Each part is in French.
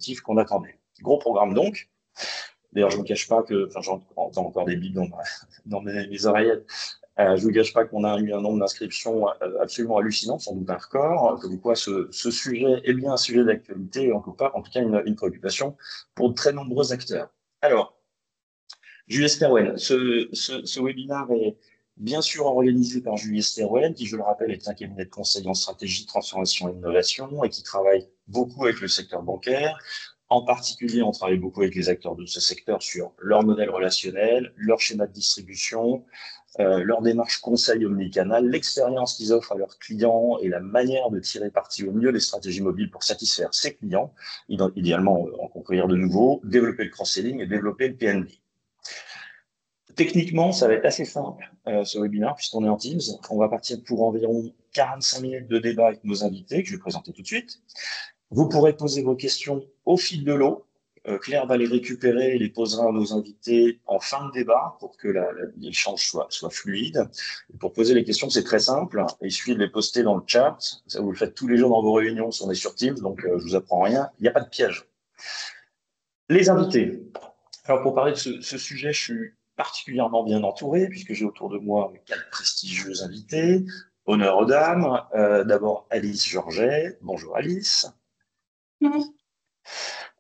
dispositif qu'on attendait. Gros programme donc. D'ailleurs, je ne vous cache pas que, enfin, j'entends encore des bips dans mes oreillettes. Je ne vous cache pas qu'on a eu un nombre d'inscriptions absolument hallucinant, sans doute un record, comme quoi ce sujet est bien un sujet d'actualité, en tout cas une préoccupation pour de très nombreux acteurs. Alors, Julie Sterwen, ce webinaire est bien sûr organisé par Julie Sterwen, qui, je le rappelle, est un cabinet de conseil en stratégie, transformation et innovation et qui travaille beaucoup avec le secteur bancaire. En particulier, on travaille beaucoup avec les acteurs de ce secteur sur leur modèle relationnel, leur schéma de distribution, leur démarche conseil omnicanal, l'expérience qu'ils offrent à leurs clients et la manière de tirer parti au mieux des stratégies mobiles pour satisfaire ces clients, idéalement en conquérir de nouveaux, développer le cross-selling et développer le PNB. Techniquement, ça va être assez simple, ce webinaire, puisqu'on est en Teams. On va partir pour environ 45 minutes de débat avec nos invités, que je vais présenter tout de suite. Vous pourrez poser vos questions au fil de l'eau. Claire va les récupérer et les posera à nos invités en fin de débat pour que l'échange soit fluide. Et pour poser les questions, c'est très simple. Il suffit de les poster dans le chat. Ça, vous le faites tous les jours dans vos réunions si on est sur Teams, donc je vous apprends rien. Il n'y a pas de piège. Les invités. Alors, pour parler de ce sujet, je suis particulièrement bien entouré, puisque j'ai autour de moi 4 prestigieux invités. Honneur aux dames. D'abord, Alice Georget. Bonjour Alice. Bonjour.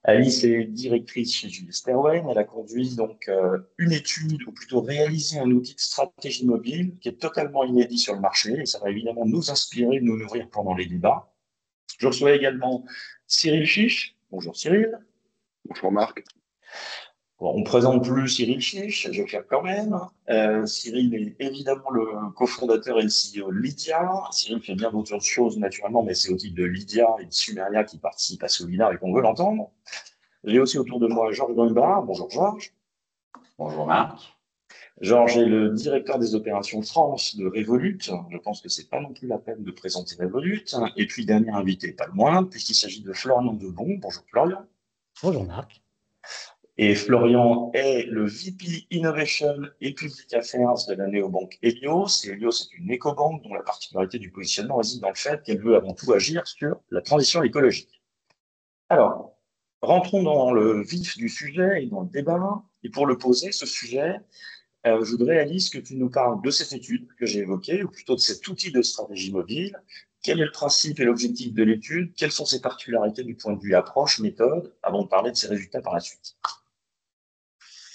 Alice est directrice chez Julie Sterwen. Elle a conduit donc une étude, ou plutôt réalisé un outil de stratégie mobile qui est totalement inédit sur le marché, et ça va évidemment nous inspirer, nous nourrir pendant les débats. Je reçois également Cyril Chiche. Bonjour Cyril. Bonjour Marc. Bon, on ne présente plus Cyril Chiche, je vais faire quand même. Cyril est évidemment le cofondateur et le CEO de Lydia. Cyril fait bien d'autres choses naturellement, mais c'est au titre de Lydia et de Sumeria qui participent à ce webinaire et qu'on veut l'entendre. J'ai aussi autour de moi Georges Gombard. Bonjour Georges. Bonjour Marc. Georges est le directeur des opérations France de Revolut. Je pense que c'est pas non plus la peine de présenter Revolut. Et puis dernier invité, pas le moindre, puisqu'il s'agit de Florian Debon. Bonjour Florian. Bonjour Marc. Et Florian est le VP Innovation et Public Affairs de la néobanque Helios. Et Helios est une écobanque dont la particularité du positionnement réside dans le fait qu'elle veut avant tout agir sur la transition écologique. Alors, rentrons dans le vif du sujet et dans le débat. Et pour le poser, ce sujet, je voudrais, Alice, que tu nous parles de cette étude que j'ai évoquée, ou plutôt de cet outil de stratégie mobile. Quel est le principe et l'objectif de l'étude? Quelles sont ses particularités du point de vue approche, méthode, avant de parler de ses résultats par la suite?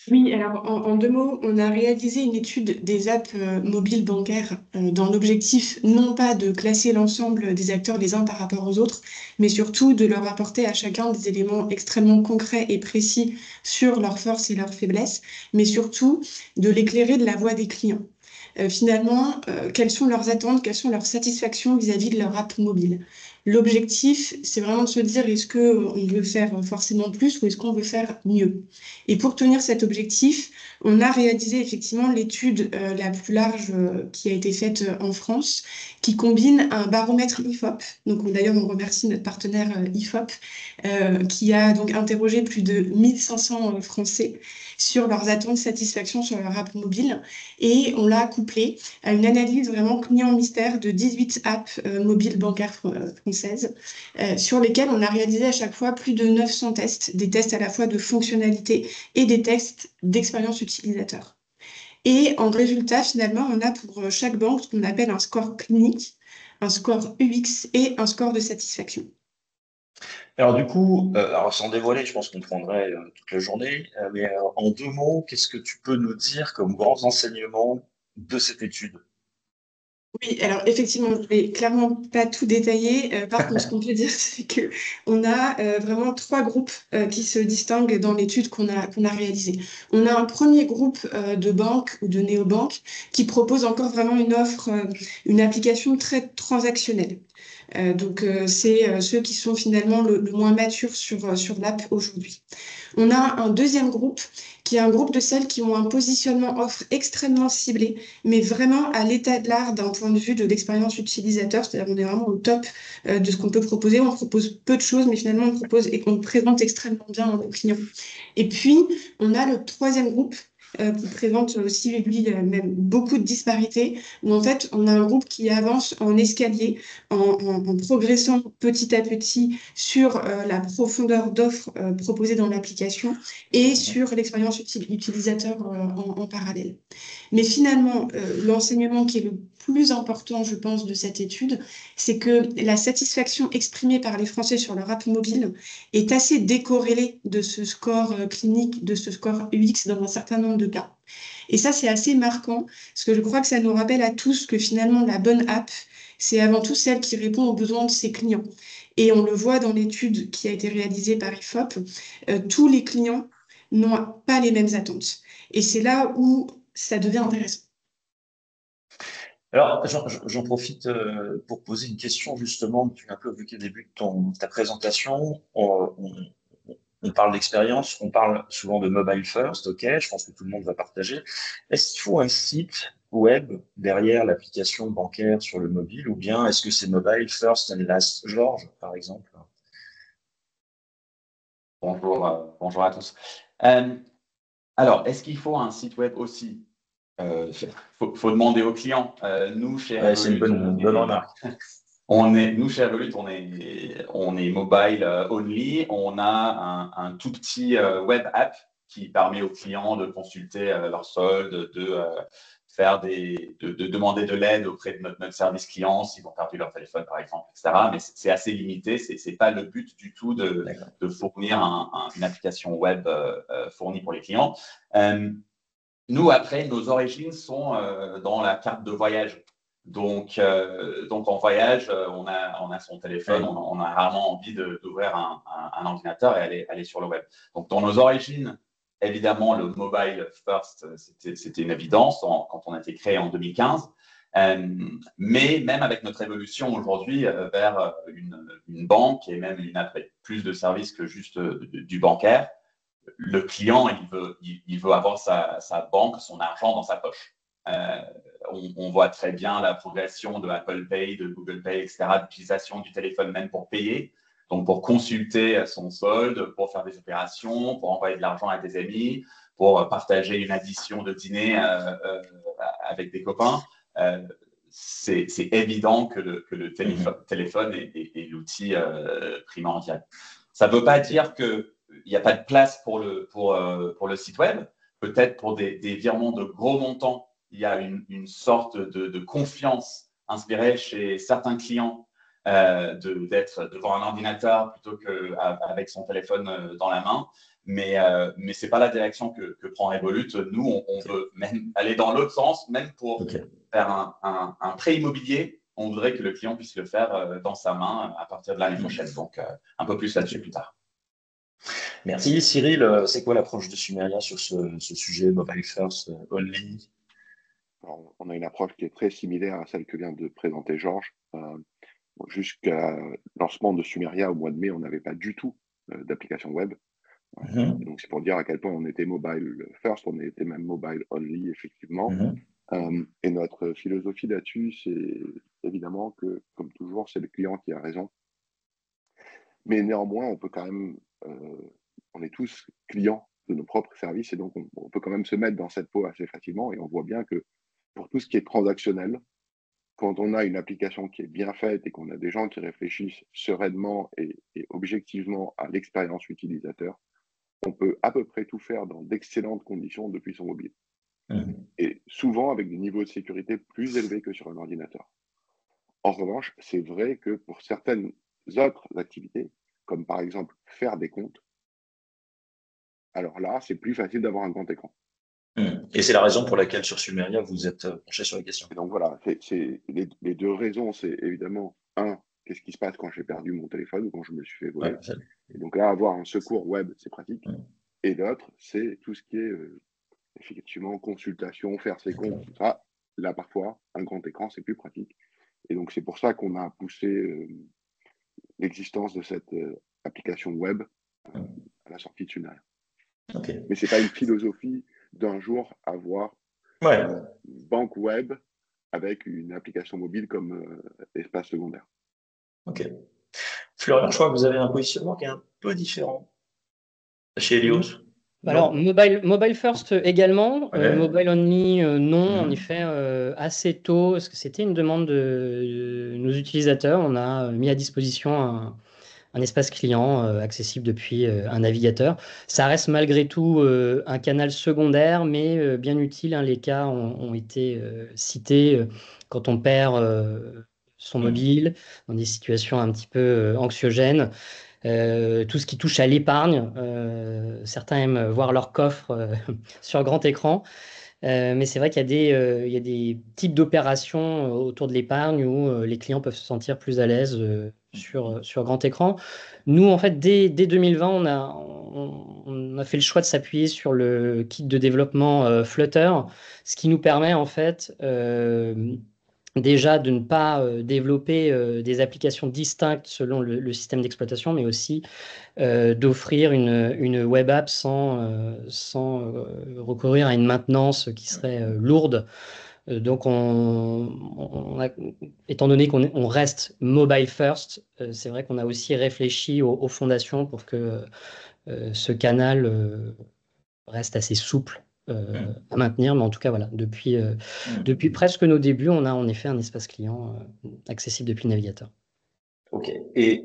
Oui, alors en 2 mots, on a réalisé une étude des apps mobiles bancaires dans l'objectif non pas de classer l'ensemble des acteurs les uns par rapport aux autres, mais surtout de leur apporter à chacun des éléments extrêmement concrets et précis sur leurs forces et leurs faiblesses, mais surtout de l'éclairer de la voix des clients. Finalement, quelles sont leurs attentes, quelles sont leurs satisfactions vis-à-vis de leur app mobile. L'objectif, c'est vraiment de se dire est-ce qu'on veut faire forcément plus ou est-ce qu'on veut faire mieux. Et pour tenir cet objectif, on a réalisé effectivement l'étude la plus large qui a été faite en France, qui combine un baromètre IFOP. Donc d'ailleurs, on remercie notre partenaire IFOP, qui a donc interrogé plus de 1500 Français sur leurs attentes, satisfaction sur leur app mobile. Et on l'a couplé à une analyse vraiment client mystère de 18 apps mobiles bancaires françaises, sur lesquelles on a réalisé à chaque fois plus de 900 tests, des tests à la fois de fonctionnalité et des tests d'expérience utilisateur. Et en résultat, finalement, on a pour chaque banque ce qu'on appelle un score clinique, un score UX et un score de satisfaction. Alors du coup, alors sans dévoiler, je pense qu'on prendrait toute la journée, mais en 2 mots, qu'est-ce que tu peux nous dire comme grands enseignements de cette étude? Oui, alors effectivement, je ne vais clairement pas tout détailler. Par contre, ce qu'on peut dire, c'est qu'on a vraiment 3 groupes qui se distinguent dans l'étude qu'on a réalisée. On a un premier groupe de banques ou de néobanques qui propose encore vraiment une offre, une application très transactionnelle. Donc, c'est ceux qui sont finalement le moins matures sur l'app aujourd'hui. On a un deuxième groupe qui est un groupe de celles qui ont un positionnement offre extrêmement ciblé, mais vraiment à l'état de l'art d'un point de vue de l'expérience utilisateur, c'est-à-dire qu'on est vraiment au top de ce qu'on peut proposer. On propose peu de choses, mais finalement on propose et qu'on présente extrêmement bien à nos clients. Et puis, on a le troisième groupe qui présente aussi, lui, même beaucoup de disparités, où en fait, on a un groupe qui avance en escalier, en progressant petit à petit sur la profondeur d'offres proposées dans l'application et sur l'expérience utilisateur en parallèle. Mais finalement, l'enseignement qui est le plus important, je pense, de cette étude, c'est que la satisfaction exprimée par les Français sur leur app mobile est assez décorrélée de ce score clinique, de ce score UX dans un certain nombre de cas. Et ça, c'est assez marquant, parce que je crois que ça nous rappelle à tous que finalement, la bonne app, c'est avant tout celle qui répond aux besoins de ses clients. Et on le voit dans l'étude qui a été réalisée par IFOP, tous les clients n'ont pas les mêmes attentes. Et c'est là où ça devient intéressant. Alors, j'en profite pour poser une question justement. Tu as un peu vu qu'au début de ta présentation, on parle d'expérience, on parle souvent de mobile first, ok, je pense que tout le monde va partager. Est-ce qu'il faut un site web derrière l'application bancaire sur le mobile ou bien est-ce que c'est mobile first and last? Georges, par exemple. Bonjour à tous. Alors, est-ce qu'il faut un site web aussi? Faut demander aux clients. Nous, chez Ouais, c'est une Revolut, bonne remarque. nous, chez Revolut, on est mobile only. On a un tout petit web app qui permet aux clients de consulter leur solde, de demander de l'aide auprès de notre service client s'ils ont perdu leur téléphone, par exemple, etc. Mais c'est assez limité. C'est pas le but du tout de fournir une application web fournie pour les clients. Nous, après, nos origines sont dans la carte de voyage. Donc en voyage, on a son téléphone, on a rarement envie d'ouvrir un ordinateur et aller sur le web. Donc, dans nos origines, évidemment, le mobile first, c'était une évidence quand on a été créé en 2015. Mais même avec notre évolution aujourd'hui vers une banque et même après plus de services que juste du bancaire, le client, il veut avoir sa banque, son argent dans sa poche. On voit très bien la progression de Apple Pay, de Google Pay, etc., d'utilisation du téléphone même pour payer, donc pour consulter son solde, pour faire des opérations, pour envoyer de l'argent à des amis, pour partager une addition de dîner avec des copains. C'est évident que le téléphone est l'outil primordial. Ça ne veut pas dire qu'il n'y a pas de place pour le site web. Peut-être pour des virements de gros montants, il y a une sorte de confiance inspirée chez certains clients d'être devant un ordinateur plutôt qu'avec son téléphone dans la main. Mais ce n'est pas la direction que prend Revolut. Nous, on veut même aller dans l'autre sens, même pour faire un prêt immobilier. On voudrait que le client puisse le faire dans sa main à partir de l'année prochaine. Donc, un peu plus là-dessus plus tard. Merci. Cyril, c'est quoi l'approche de Sumeria sur ce sujet mobile first only? Alors, on a une approche qui est très similaire à celle que vient de présenter Georges. Jusqu'à lancement de Sumeria au mois de mai, on n'avait pas du tout d'application web. Donc, c'est pour dire à quel point on était mobile first, on était même mobile only, effectivement. Et notre philosophie là-dessus, c'est évidemment que, comme toujours, c'est le client qui a raison. Mais néanmoins, on peut quand même, on est tous clients de nos propres services et donc on peut quand même se mettre dans cette peau assez facilement. Et on voit bien que pour tout ce qui est transactionnel, quand on a une application qui est bien faite et qu'on a des gens qui réfléchissent sereinement et objectivement à l'expérience utilisateur, on peut à peu près tout faire dans d'excellentes conditions depuis son mobile. Et souvent avec des niveaux de sécurité plus élevés que sur un ordinateur. En revanche, c'est vrai que pour certaines autres activités, comme par exemple faire des comptes, alors là, c'est plus facile d'avoir un grand écran. Et c'est la raison pour laquelle sur Sumeria, vous êtes penché sur la question. Et donc voilà, les deux raisons, c'est évidemment, qu'est-ce qui se passe quand j'ai perdu mon téléphone ou quand je me suis fait voler. Et donc là, avoir un secours web, c'est pratique. Et l'autre, c'est tout ce qui est effectivement consultation, faire ses comptes, tout ça. Là, parfois, un grand écran, c'est plus pratique. Et donc, c'est pour ça qu'on a poussé l'existence de cette application web à la sortie de Sumeria. Mais ce n'est pas une philosophie d'un jour avoir une banque web avec une application mobile comme espace secondaire. Ok. Florian, je crois que vous avez un positionnement qui est un peu différent chez Helios. Alors, mobile first également, Ouais. mobile only, non, en effet, assez tôt, parce que c'était une demande de nos utilisateurs. On a mis à disposition un espace client accessible depuis un navigateur. Ça reste malgré tout un canal secondaire, mais bien utile, hein. Les cas ont été cités quand on perd son mobile dans des situations un petit peu anxiogènes. Tout ce qui touche à l'épargne, certains aiment voir leur coffre sur grand écran. Mais c'est vrai qu'il y a il y a des types d'opérations autour de l'épargne où les clients peuvent se sentir plus à l'aise sur grand écran. Nous, en fait, dès 2020, on a fait le choix de s'appuyer sur le kit de développement Flutter, ce qui nous permet, en fait, déjà de ne pas développer des applications distinctes selon le système d'exploitation, mais aussi d'offrir une web app sans recourir à une maintenance qui serait lourde. Donc, étant donné qu'on reste mobile first, c'est vrai qu'on a aussi réfléchi aux fondations pour que ce canal reste assez souple à maintenir. Mais en tout cas, voilà, depuis presque nos débuts, on a en effet un espace client accessible depuis le navigateur. Ok. Et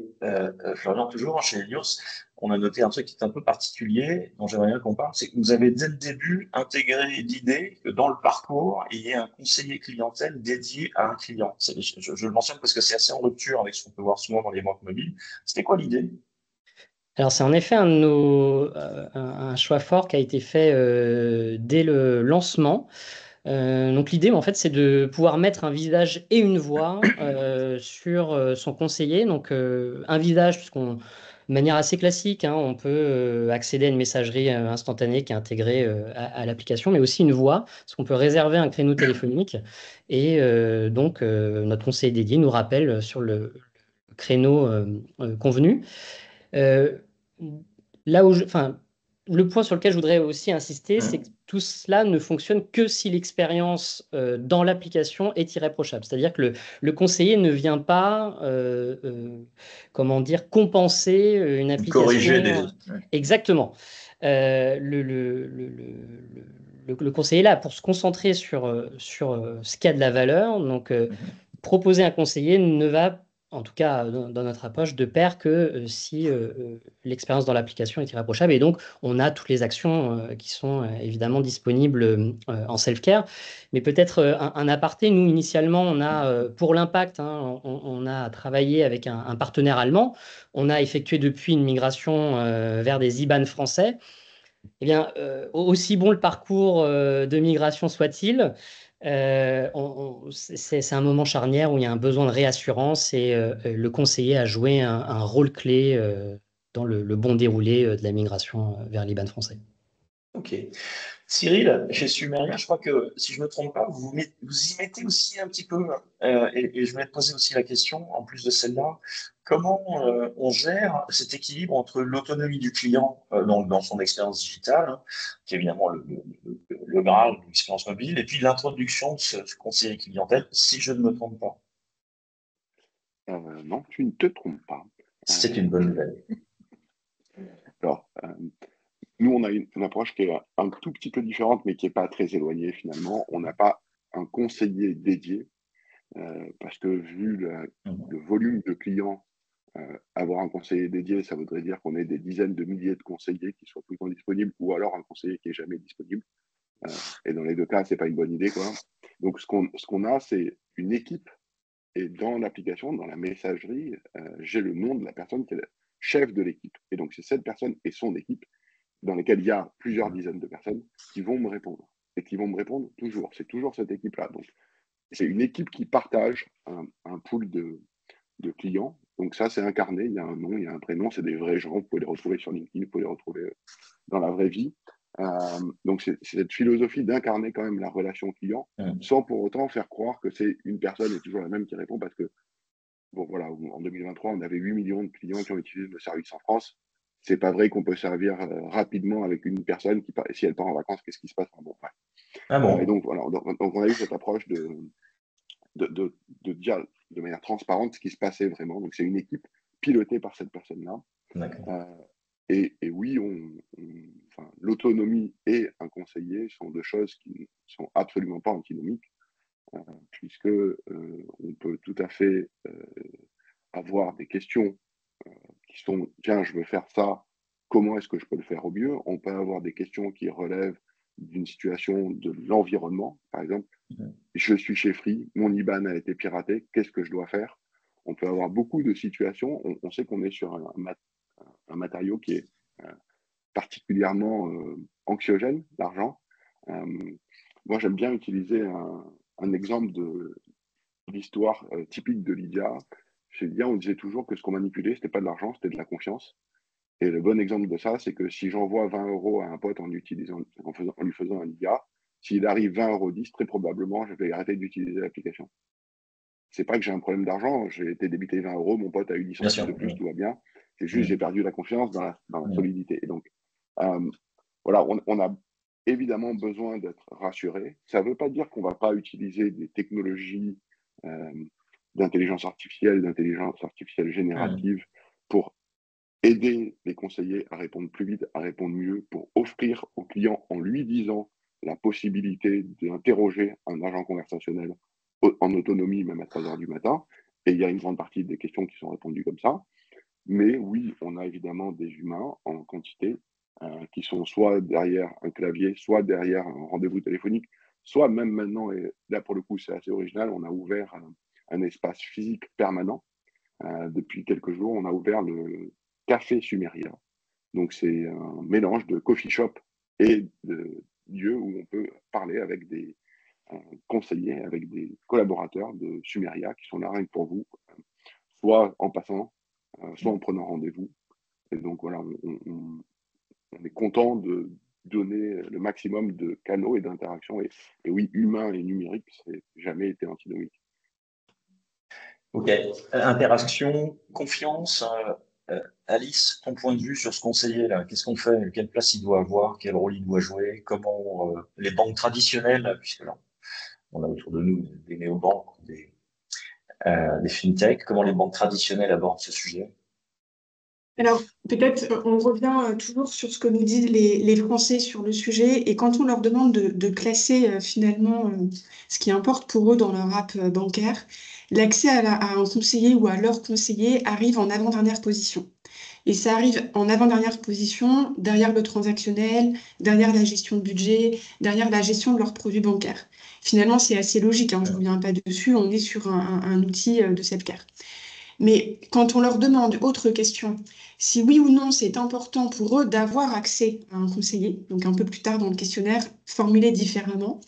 Florian, toujours chez Helios, on a noté un truc qui est un peu particulier, dont j'aimerais bien qu'on parle, c'est que vous avez dès le début intégré l'idée que dans le parcours, il y ait un conseiller clientèle dédié à un client. Je le mentionne parce que c'est assez en rupture avec ce qu'on peut voir souvent dans les banques mobiles. C'était quoi l'idée? Alors, c'est en effet un choix fort qui a été fait dès le lancement. Donc l'idée, en fait, c'est de pouvoir mettre un visage et une voix sur son conseiller. Donc un visage, puisqu'on, de manière assez classique, hein, on peut accéder à une messagerie instantanée qui est intégrée à l'application, mais aussi une voix, parce qu'on peut réserver un créneau téléphonique. Et donc notre conseiller dédié nous rappelle sur le créneau convenu. Euh, Là où enfin, le point sur lequel je voudrais aussi insister, c'est que tout cela ne fonctionne que si l'expérience dans l'application est irréprochable. C'est-à-dire que le conseiller ne vient pas, comment dire, compenser une application. Corriger des... Exactement. Le conseiller est là pour se concentrer sur ce qui a de la valeur. Donc, proposer un conseiller ne va, en tout cas dans notre approche, de pair que si l'expérience dans l'application est irréprochable. Et donc, on a toutes les actions qui sont évidemment disponibles en self-care. Mais peut-être un aparté, nous, initialement, on a, pour l'impact, hein, on a travaillé avec un partenaire allemand. On a effectué depuis une migration vers des IBAN français. Eh bien, aussi bon le parcours de migration soit-il, c'est un moment charnière où il y a un besoin de réassurance et le conseiller a joué un rôle clé dans le bon déroulé de la migration vers l'IBAN français. Ok. Cyril, chez Sumeria, je crois que si je ne me trompe pas, vous y mettez aussi un petit peu, et je voulais te poser aussi la question, en plus de celle-là, comment on gère cet équilibre entre l'autonomie du client dans son expérience digitale, hein, qui est évidemment le Graal de l'expérience mobile, et puis l'introduction de ce conseiller clientèle, si je ne me trompe pas. Non, tu ne te trompes pas. C'est une bonne nouvelle. Alors, nous, on a une approche qui est un tout petit peu différente, mais qui n'est pas très éloignée finalement. On n'a pas un conseiller dédié, parce que vu le volume de clients, avoir un conseiller dédié, ça voudrait dire qu'on ait des dizaines de milliers de conseillers qui soient tout le temps disponibles, ou alors un conseiller qui n'est jamais disponible. Et dans les deux cas, ce n'est pas une bonne idée, quoi. Donc, ce qu'on a, c'est une équipe. Et dans l'application, dans la messagerie, j'ai le nom de la personne qui est le chef de l'équipe. Et donc, c'est cette personne et son équipe dans lesquelles il y a plusieurs dizaines de personnes qui vont me répondre. Et qui vont me répondre toujours. C'est toujours cette équipe-là. Donc, c'est une équipe qui partage un pool de clients. Donc, ça, c'est incarné. Il y a un nom, il y a un prénom. C'est des vrais gens. Vous pouvez les retrouver sur LinkedIn, vous pouvez les retrouver dans la vraie vie. Donc, c'est cette philosophie d'incarner quand même la relation client sans pour autant faire croire que c'est une personne et toujours la même qui répond parce que, bon, voilà, en 2023, on avait 8 millions de clients qui ont utilisé le service en France. C'est pas vrai qu'on peut servir rapidement avec une personne qui, si elle part en vacances, qu'est-ce qui se passe? Bon, ouais. Ah bon. Et donc, voilà, donc, on a eu cette approche de dire de manière transparente ce qui se passait vraiment. Donc, c'est une équipe pilotée par cette personne-là. Et oui, l'autonomie et un conseiller sont deux choses qui ne sont absolument pas antinomiques, puisque on peut tout à fait avoir des questions qui sont, tiens, je veux faire ça, comment est-ce que je peux le faire au mieux? On peut avoir des questions qui relèvent d'une situation de l'environnement, par exemple. Je suis chez Free, mon IBAN a été piraté, qu'est-ce que je dois faire? On peut avoir beaucoup de situations. On sait qu'on est sur un matériau qui est particulièrement anxiogène, l'argent. Moi, j'aime bien utiliser un exemple de l'histoire typique de Lydia. Chez Lydia, on disait toujours que ce qu'on manipulait, c'était pas de l'argent, c'était de la confiance. Et le bon exemple de ça, c'est que si j'envoie 20 euros à un pote en lui faisant un Lydia, s'il arrive 20 euros 10, très probablement, je vais arrêter d'utiliser l'application. C'est pas que j'ai un problème d'argent, j'ai été débité 20 euros, mon pote a eu 10 centimes de plus, tout va bien. C'est juste j'ai perdu la confiance dans la solidité. Et donc, voilà, on a évidemment besoin d'être rassuré. Ça ne veut pas dire qu'on ne va pas utiliser des technologies d'intelligence artificielle générative pour aider les conseillers à répondre plus vite, à répondre mieux, pour offrir au client en lui disant la possibilité d'interroger un agent conversationnel en autonomie, même à 3 heures du matin. Et il y a une grande partie des questions qui sont répondues comme ça. Mais oui, on a évidemment des humains en quantité qui sont soit derrière un clavier, soit derrière un rendez-vous téléphonique, soit même maintenant, et là pour le coup c'est assez original, on a ouvert un espace physique permanent. Depuis quelques jours, on a ouvert le Café Sumeria. Donc c'est un mélange de coffee shop et de lieux où on peut parler avec des conseillers, avec des collaborateurs de Sumeria qui sont là rien que pour vous, soit en passant, soit en prenant rendez-vous. Et donc voilà, on est content de donner le maximum de canaux et d'interactions. Et oui, humain et numérique, ça n'a jamais été antinomique. Ok. Interaction, confiance. Alice, ton point de vue sur ce conseiller là, qu'est-ce qu'on fait? Quelle place il doit avoir? Quel rôle il doit jouer? Comment les banques traditionnelles, puisque là, on a autour de nous des néobanques, des fintechs, comment les banques traditionnelles abordent ce sujet? Alors, peut-être on revient toujours sur ce que nous disent les Français sur le sujet et quand on leur demande de classer finalement ce qui importe pour eux dans leur app bancaire, l'accès à un conseiller ou à leur conseiller arrive en avant-dernière position. Et ça arrive en avant-dernière position, derrière le transactionnel, derrière la gestion de budget, derrière la gestion de leurs produits bancaires. Finalement, c'est assez logique, hein, je ne reviens pas dessus, on est sur un outil de self-care. Mais quand on leur demande autre question, si oui ou non c'est important pour eux d'avoir accès à un conseiller, donc un peu plus tard dans le questionnaire, formulé différemment,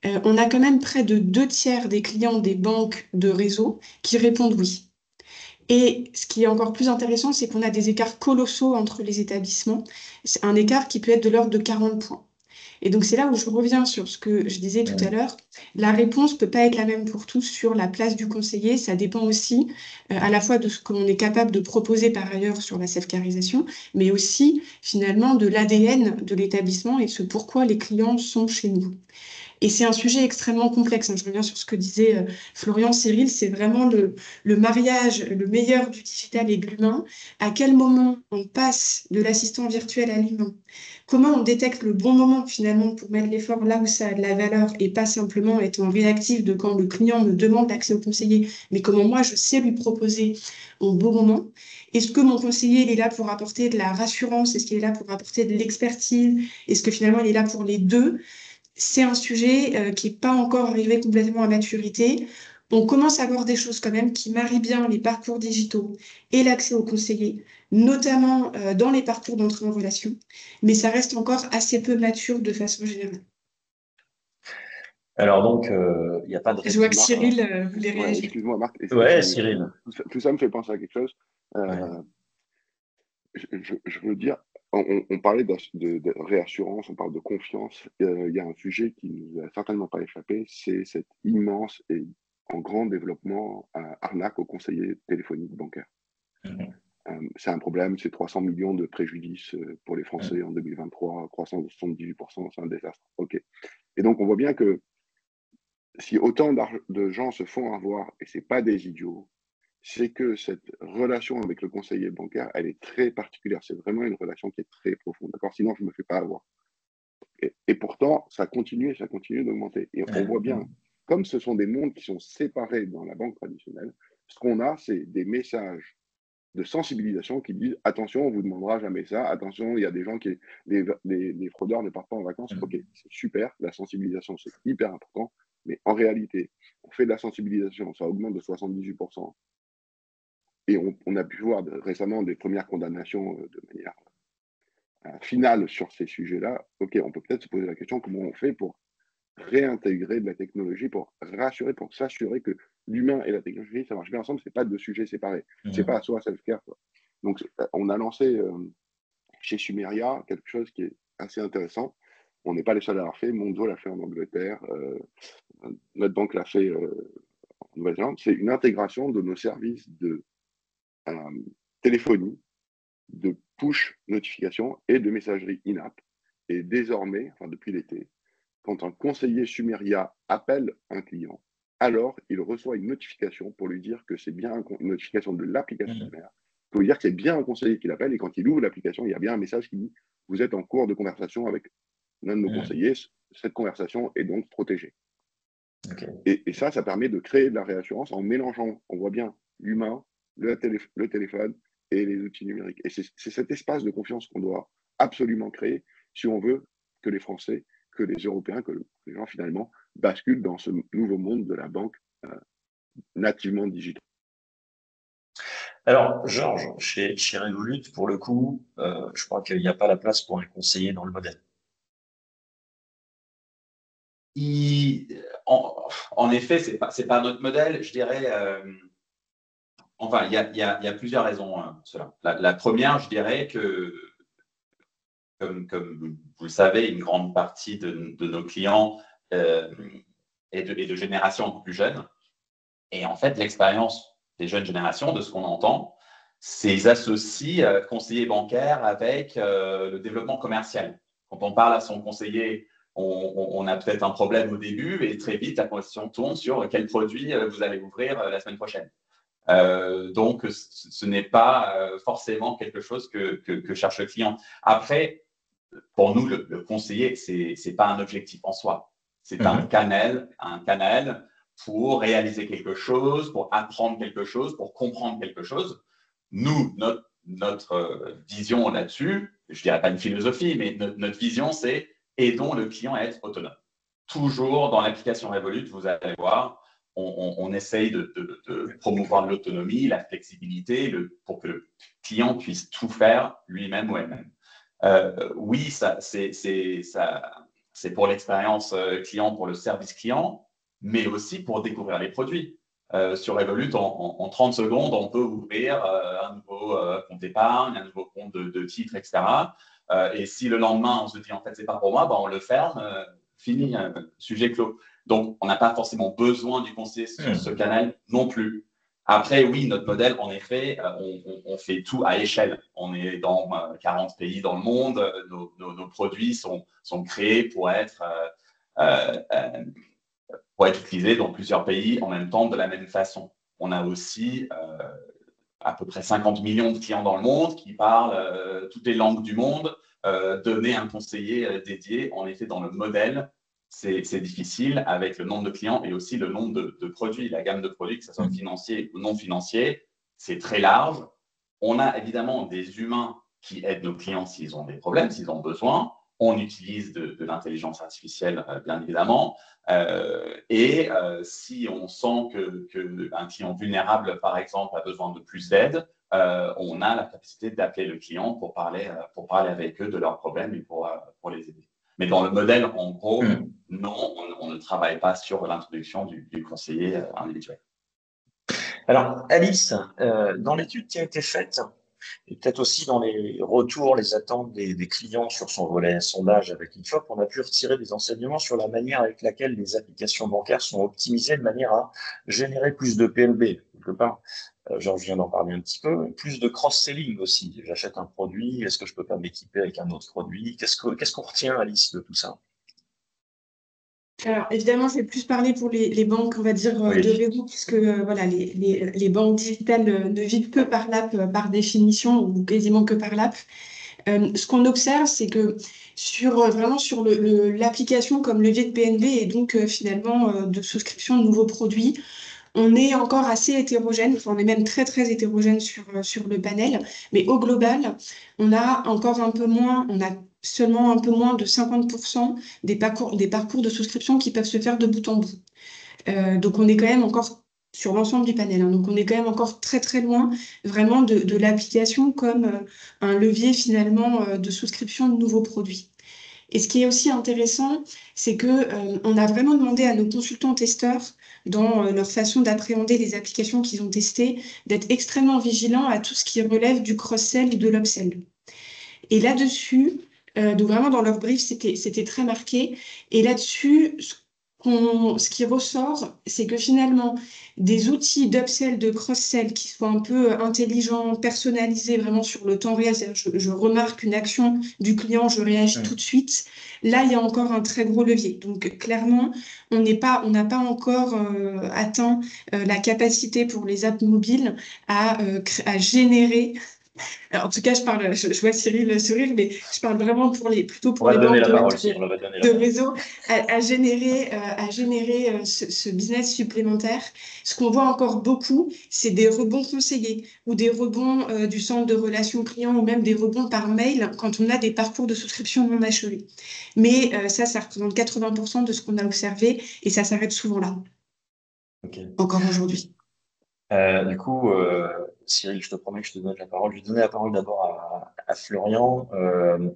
on a quand même près de 2 tiers des clients des banques de réseau qui répondent oui. Et ce qui est encore plus intéressant, c'est qu'on a des écarts colossaux entre les établissements. C'est un écart qui peut être de l'ordre de 40 points. Et donc c'est là où je reviens sur ce que je disais tout à l'heure. La réponse ne peut pas être la même pour tous sur la place du conseiller. Ça dépend aussi à la fois de ce qu'on est capable de proposer par ailleurs sur la self-carisation, mais aussi finalement de l'ADN de l'établissement et ce pourquoi les clients sont chez nous. Et c'est un sujet extrêmement complexe, hein. Je reviens sur ce que disait Florian Cyril, c'est vraiment le mariage, le meilleur du digital et de l'humain. À quel moment on passe de l'assistant virtuel à l'humain? Comment on détecte le bon moment finalement pour mettre l'effort là où ça a de la valeur et pas simplement être en réactif de quand le client me demande l'accès au conseiller, mais comment moi je sais lui proposer au bon moment? Est-ce que mon conseiller il est là pour apporter de la rassurance? Est-ce qu'il est là pour apporter de l'expertise? Est-ce que finalement il est là pour les deux? C'est un sujet qui n'est pas encore arrivé complètement à maturité. On commence à voir des choses quand même qui marient bien les parcours digitaux et l'accès aux conseillers, notamment dans les parcours d'entrée en relation, mais ça reste encore assez peu mature de façon générale. Alors donc, il n'y a pas de Je vois que Marc, Cyril voulait ouais, réagir. excuse-moi Marc, Ouais, Cyril. tout ça me fait penser à quelque chose. Ouais. Je veux dire, on parlait de réassurance, on parle de confiance. Il y a un sujet qui ne nous a certainement pas échappé, c'est cet immense et en grand développement arnaque aux conseillers téléphoniques bancaires. C'est un problème, c'est 300 millions de préjudices pour les Français en 2023, croissance de 78%, c'est un désastre. OK. Et donc, on voit bien que si autant de gens se font avoir, et ce n'est pas des idiots, c'est que cette relation avec le conseiller bancaire, elle est très particulière. C'est vraiment une relation qui est très profonde. D'accord? Sinon, je ne me fais pas avoir. Et pourtant, ça continue et ça continue d'augmenter. Et on voit bien, comme ce sont des mondes qui sont séparés dans la banque traditionnelle, ce qu'on a, c'est des messages de sensibilisation qui disent attention, on ne vous demandera jamais ça, attention, il y a des gens qui, les fraudeurs ne partent pas en vacances. Ok, c'est super, la sensibilisation, c'est hyper important, mais en réalité, on fait de la sensibilisation, ça augmente de 78%. Et on a pu voir récemment des premières condamnations de manière finale sur ces sujets-là. Ok, on peut peut-être se poser la question comment on fait pour réintégrer de la technologie, pour rassurer, pour s'assurer que l'humain et la technologie, ça marche bien ensemble. C'est pas deux sujets séparés. C'est pas soit self-care. Donc, on a lancé chez Sumeria quelque chose qui est assez intéressant. On n'est pas les seuls à l'avoir fait. Monzo l'a fait en Angleterre. Notre banque l'a fait en Nouvelle-Zélande. C'est une intégration de nos services de téléphonie, de push notification et de messagerie in-app. Et désormais, enfin depuis l'été, quand un conseiller Sumeria appelle un client, alors il reçoit une notification pour lui dire que c'est bien une notification de l'application Sumeria, pour lui dire que c'est bien un conseiller qui l'appelle, et quand il ouvre l'application, il y a bien un message qui dit « Vous êtes en cours de conversation avec l'un de nos conseillers, cette conversation est donc protégée. » Et ça permet de créer de la réassurance en mélangeant, on voit bien, l'humain, le téléphone et les outils numériques. Et c'est cet espace de confiance qu'on doit absolument créer si on veut que les Français, que les Européens, que les gens finalement basculent dans ce nouveau monde de la banque nativement digitale. Alors, Georges, chez Revolut, pour le coup, je crois qu'il n'y a pas la place pour un conseiller dans le modèle. En effet, c'est pas notre modèle. Je dirais, enfin, il y a plusieurs raisons pour cela. La première, je dirais que, comme vous le savez, une grande partie de nos clients est de générations un peu plus jeunes. Et en fait, l'expérience des jeunes générations, de ce qu'on entend, c'est qu'ils associent conseiller bancaire avec le développement commercial. Quand on parle à son conseiller, on a peut-être un problème au début et très vite, la conversation tourne sur quel produit vous allez ouvrir la semaine prochaine. Donc, ce n'est pas forcément quelque chose que cherche le client. Après, pour nous, le conseiller, ce n'est pas un objectif en soi. C'est un canal pour réaliser quelque chose, pour apprendre quelque chose, pour comprendre quelque chose. Nous, notre vision là-dessus, je ne dirais pas une philosophie, mais notre vision, c'est aidons le client à être autonome. Toujours dans l'application Revolut, vous allez voir, on essaye de promouvoir l'autonomie, la flexibilité, pour que le client puisse tout faire lui-même ou elle-même. Oui, c'est pour l'expérience client, pour le service client, mais aussi pour découvrir les produits. Sur Revolut, en 30 secondes, on peut ouvrir un nouveau compte d'épargne, un nouveau compte de titre, etc. Et si le lendemain, on se dit, en fait, c'est pas pour moi, on le ferme, fini, sujet clos. Donc, on n'a pas forcément besoin du conseiller sur ce canal non plus. Après, oui, notre modèle, en effet, on fait tout à échelle. On est dans 40 pays dans le monde. Nos produits sont créés pour être utilisés dans plusieurs pays en même temps de la même façon. On a aussi à peu près 50 millions de clients dans le monde qui parlent toutes les langues du monde. Donner un conseiller dédié, en effet, dans le modèle, c'est difficile avec le nombre de clients et aussi le nombre de produits. La gamme de produits, que ce soit financier ou non financier, c'est très large. On a évidemment des humains qui aident nos clients s'ils ont des problèmes, s'ils ont besoin. On utilise de l'intelligence artificielle, bien évidemment. Si on sent qu'un client vulnérable, par exemple, a besoin de plus d'aide, on a la capacité d'appeler le client pour parler avec eux de leurs problèmes et pour les aider. Mais dans le modèle, en gros, non, on ne travaille pas sur l'introduction du conseiller individuel. Alors, Alice, dans l'étude qui a été faite, et peut-être aussi dans les retours, les attentes des clients sur son volet sondage avec Infop, on a pu retirer des enseignements sur la manière avec laquelle les applications bancaires sont optimisées de manière à générer plus de PLB, quelque part. Georges vient d'en parler un petit peu. Plus de cross-selling aussi. J'achète un produit, est-ce que je peux pas m'équiper avec un autre produit? Qu'est-ce qu'on retient, Alice, de tout ça? Alors, évidemment, je vais plus parler pour les banques, on va dire, de Oui. réseau, puisque voilà, les banques digitales ne vivent que par l'app, par définition, ou quasiment que par l'app. Ce qu'on observe, c'est que vraiment sur l'application comme levier de PNB et donc finalement de souscription de nouveaux produits, on est encore assez hétérogène, enfin, on est même très très hétérogène sur le panel, mais au global, on a encore un peu moins, on a seulement un peu moins de 50% des parcours de souscription qui peuvent se faire de bout en bout. Donc on est quand même encore sur l'ensemble du panel, hein, donc on est quand même encore très très loin vraiment de l'application comme un levier finalement de souscription de nouveaux produits. Et ce qui est aussi intéressant, c'est que on a vraiment demandé à nos consultants testeurs, dans leur façon d'appréhender les applications qu'ils ont testées, d'être extrêmement vigilants à tout ce qui relève du cross-sell et de l'upsell. Et là-dessus, donc vraiment dans leur brief, c'était très marqué. Et là-dessus, ce qui ressort, c'est que finalement, des outils d'upsell, de cross-sell qui soient un peu intelligents, personnalisés vraiment sur le temps réel, c'est-à-dire je remarque une action du client, je réagis tout de suite. Là, il y a encore un très gros levier. Donc clairement, on n'a pas encore atteint la capacité pour les apps mobiles à générer. Alors, en tout cas, je vois Cyril sourire, mais je parle vraiment plutôt On pour va les te donner banques la parole, Cyril, on va te donner de la parole. réseau à générer ce business supplémentaire. Ce qu'on voit encore beaucoup, c'est des rebonds conseillés ou des rebonds du centre de relations clients ou même des rebonds par mail quand on a des parcours de souscription non achevés. Mais ça représente 80% de ce qu'on a observé et ça s'arrête souvent là, encore aujourd'hui. Du coup, Cyril, je te promets que je te donne la parole. Je vais donner la parole d'abord à Florian.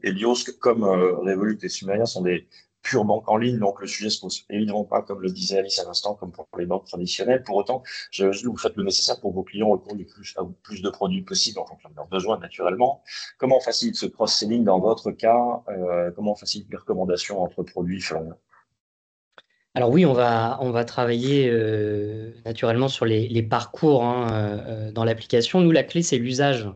Helios, comme Revolut et Sumeria sont des pures banques en ligne, donc le sujet se pose évidemment pas, comme le disait Alice à l'instant, comme pour les banques traditionnelles. Pour autant, j'imagine que vous faites le nécessaire pour que vos clients recourent à plus de produits possibles en fonction de leurs besoins, naturellement. Comment on facilite ce cross-selling dans votre cas? Comment on facilite les recommandations entre produits, Florian? Alors oui, on va travailler naturellement sur les parcours hein, dans l'application. Nous, la clé, c'est l'usage,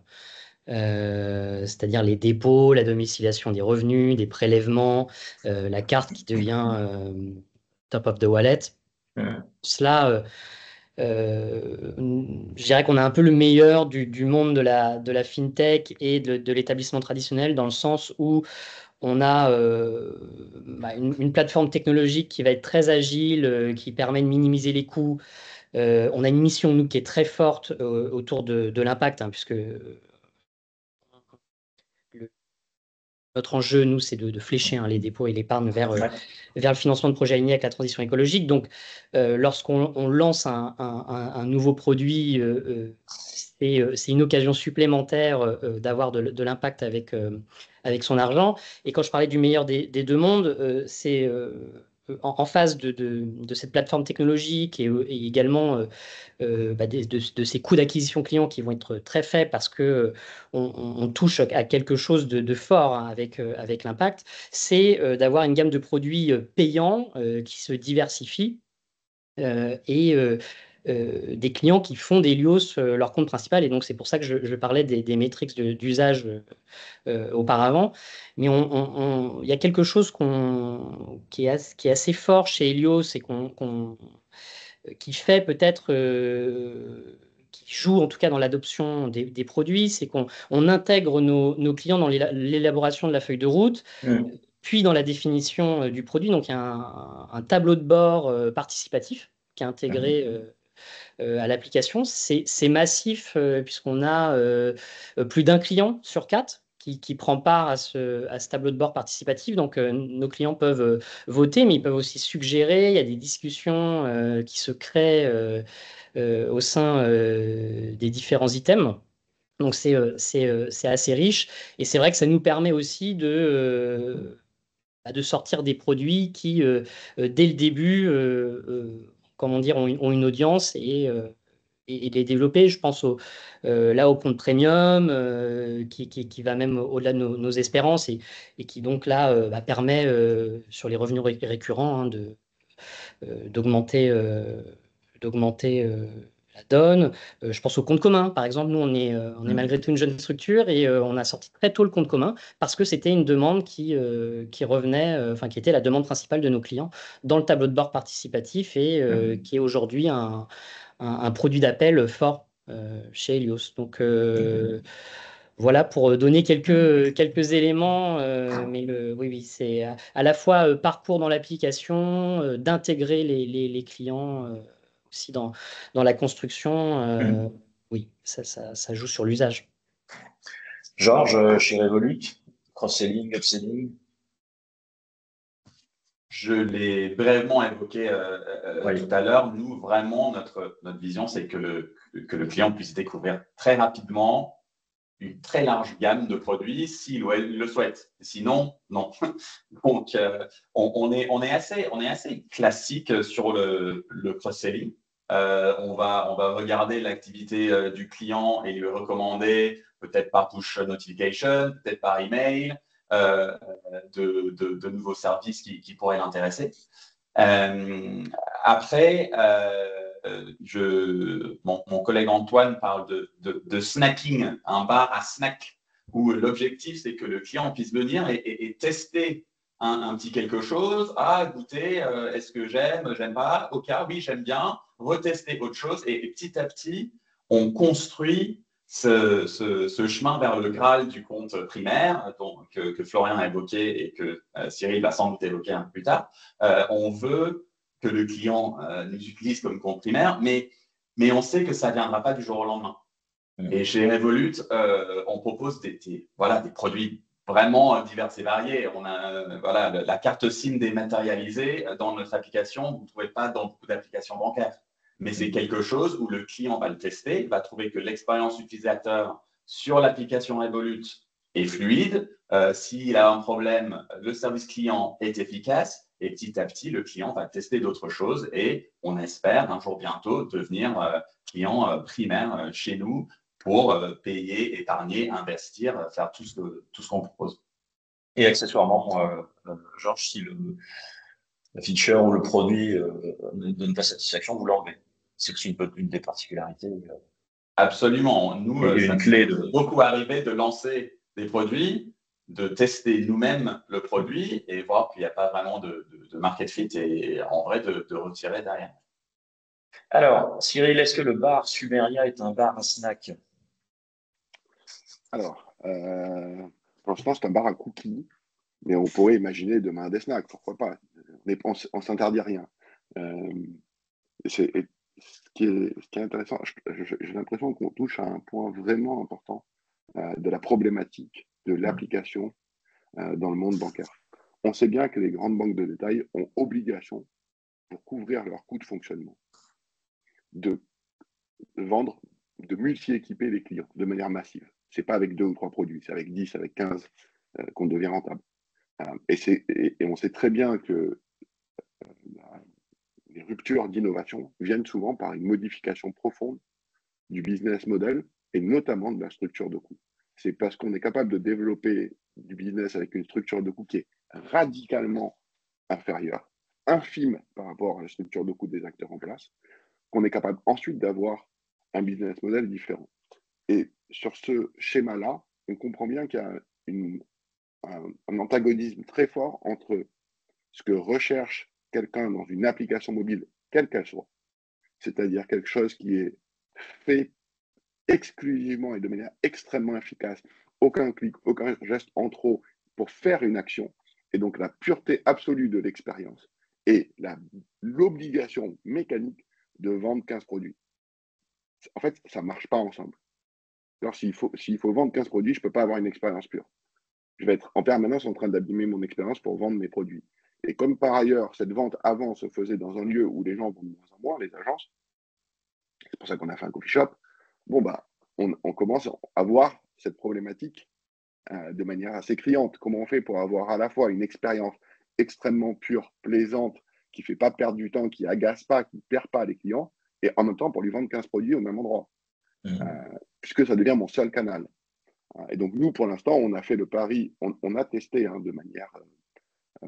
c'est-à-dire les dépôts, la domiciliation des revenus, des prélèvements, la carte qui devient top of the wallet. Cela, je dirais qu'on a un peu le meilleur du monde de la fintech et de l'établissement traditionnel dans le sens où on a une plateforme technologique qui va être très agile, qui permet de minimiser les coûts. On a une mission, nous, qui est très forte autour de l'impact, hein, puisque notre enjeu, nous, c'est de flécher hein, les dépôts et l'épargne vers le financement de projets alignés avec la transition écologique. Donc, lorsqu'on lance un nouveau produit, c'est une occasion supplémentaire d'avoir de l'impact avec son argent. Et quand je parlais du meilleur des deux mondes, c'est en face de cette plateforme technologique et également de ces coûts d'acquisition client qui vont être très faibles parce que on touche à quelque chose de fort hein, avec l'impact, c'est d'avoir une gamme de produits payants qui se diversifient et des clients qui font d'Helios leur compte principal. Et donc, c'est pour ça que je parlais des métriques d'usage auparavant. Mais il y a quelque chose qui est assez fort chez Helios et qui fait peut-être, qui joue en tout cas dans l'adoption des produits, c'est qu'on intègre nos clients dans l'élaboration de la feuille de route, puis dans la définition du produit. Donc, il y a un tableau de bord participatif qui est intégré à l'application. C'est massif puisqu'on a plus d'un client sur quatre qui prend part à ce tableau de bord participatif. Donc, nos clients peuvent voter, mais ils peuvent aussi suggérer. Il y a des discussions qui se créent au sein des différents items. Donc, c'est assez riche. Et c'est vrai que ça nous permet aussi de sortir des produits qui, dès le début, comment dire, ont une audience et de les développer. Je pense là au compte premium qui va même au-delà de nos espérances et qui donc là permet sur les revenus récurrents hein, d'augmenter donne. Je pense au compte commun. Par exemple, nous, on est malgré tout une jeune structure et on a sorti très tôt le compte commun parce que c'était une demande qui revenait, qui était la demande principale de nos clients dans le tableau de bord participatif et qui est aujourd'hui un produit d'appel fort chez Helios. Donc, voilà pour donner quelques éléments, mais oui, c'est à la fois parcours dans l'application, d'intégrer les clients aussi dans la construction. Oui, ça joue sur l'usage. Georges, chez Revolut, cross-selling, upselling. Je l'ai brièvement évoqué tout à l'heure. Nous, vraiment, notre vision, c'est que le client puisse découvrir très rapidement une très large gamme de produits s'il ou elle le souhaite. Sinon, non. Donc, on est assez classique sur le cross-selling. On va regarder l'activité du client et lui recommander, peut-être par push notification, peut-être par email, de nouveaux services qui pourraient l'intéresser. Après, mon collègue Antoine parle de snacking, un bar à snack, où l'objectif, c'est que le client puisse venir et tester un petit quelque chose, goûter, est-ce que j'aime pas, ok, oui, j'aime bien, retester autre chose, et petit à petit, on construit ce chemin vers le Graal du compte primaire que Florian a évoqué et que Cyril va sans doute évoquer un peu plus tard. On veut que le client nous utilise comme compte primaire, mais on sait que ça ne viendra pas du jour au lendemain. Et chez Revolut, on propose des produits vraiment divers et variés. On a la carte SIM dématérialisée dans notre application. Vous ne trouvez pas dans beaucoup d'applications bancaires. Mais c'est quelque chose où le client va le tester, va trouver que l'expérience utilisateur sur l'application Revolut est fluide. S'il a un problème, le service client est efficace. Et petit à petit, le client va tester d'autres choses et on espère un jour bientôt devenir client primaire chez nous pour payer, épargner, investir, faire tout ce qu'on propose. Et accessoirement, Georges, si la feature ou le produit ne donne pas satisfaction, vous l'enlevez. C'est aussi une des particularités. Absolument. Nous, ça nous beaucoup arrivé de lancer des produits, de tester nous-mêmes le produit et voir qu'il n'y a pas vraiment de market fit et en vrai de retirer derrière. Alors, Cyril, est-ce que le bar Sumeria est un bar à snack? Alors, pour l'instant, c'est un bar à cookies, mais on pourrait imaginer demain des snacks, pourquoi pas. On s'interdit rien. Ce qui est intéressant, j'ai l'impression qu'on touche à un point vraiment important de la problématique de l'application dans le monde bancaire. On sait bien que les grandes banques de détail ont obligation, pour couvrir leurs coûts de fonctionnement, de vendre, de multi-équiper les clients de manière massive. Ce n'est pas avec 2 ou 3 produits, c'est avec 10, avec 15 qu'on devient rentable. Et on sait très bien que les ruptures d'innovation viennent souvent par une modification profonde du business model et notamment de la structure de coût. C'est parce qu'on est capable de développer du business avec une structure de coût qui est radicalement inférieure, infime par rapport à la structure de coût des acteurs en place, qu'on est capable ensuite d'avoir un business model différent. Et sur ce schéma-là, on comprend bien qu'il y a un antagonisme très fort entre ce que recherche quelqu'un dans une application mobile, quelle qu'elle soit, c'est-à-dire quelque chose qui est fait exclusivement et de manière extrêmement efficace, aucun clic, aucun geste en trop pour faire une action, et donc la pureté absolue de l'expérience et l'obligation mécanique de vendre 15 produits. En fait, ça ne marche pas ensemble. Alors, s'il faut vendre 15 produits, je ne peux pas avoir une expérience pure. Je vais être en permanence en train d'abîmer mon expérience pour vendre mes produits. Et comme par ailleurs, cette vente avant se faisait dans un lieu où les gens vont de moins en moins, les agences, c'est pour ça qu'on a fait un coffee shop, on commence à voir cette problématique de manière assez criante. Comment on fait pour avoir à la fois une expérience extrêmement pure, plaisante, qui ne fait pas perdre du temps, qui n'agace pas, qui ne perd pas les clients, et en même temps pour lui vendre 15 produits au même endroit, puisque ça devient mon seul canal. Et donc nous, pour l'instant, on a fait le pari, on a testé de manière,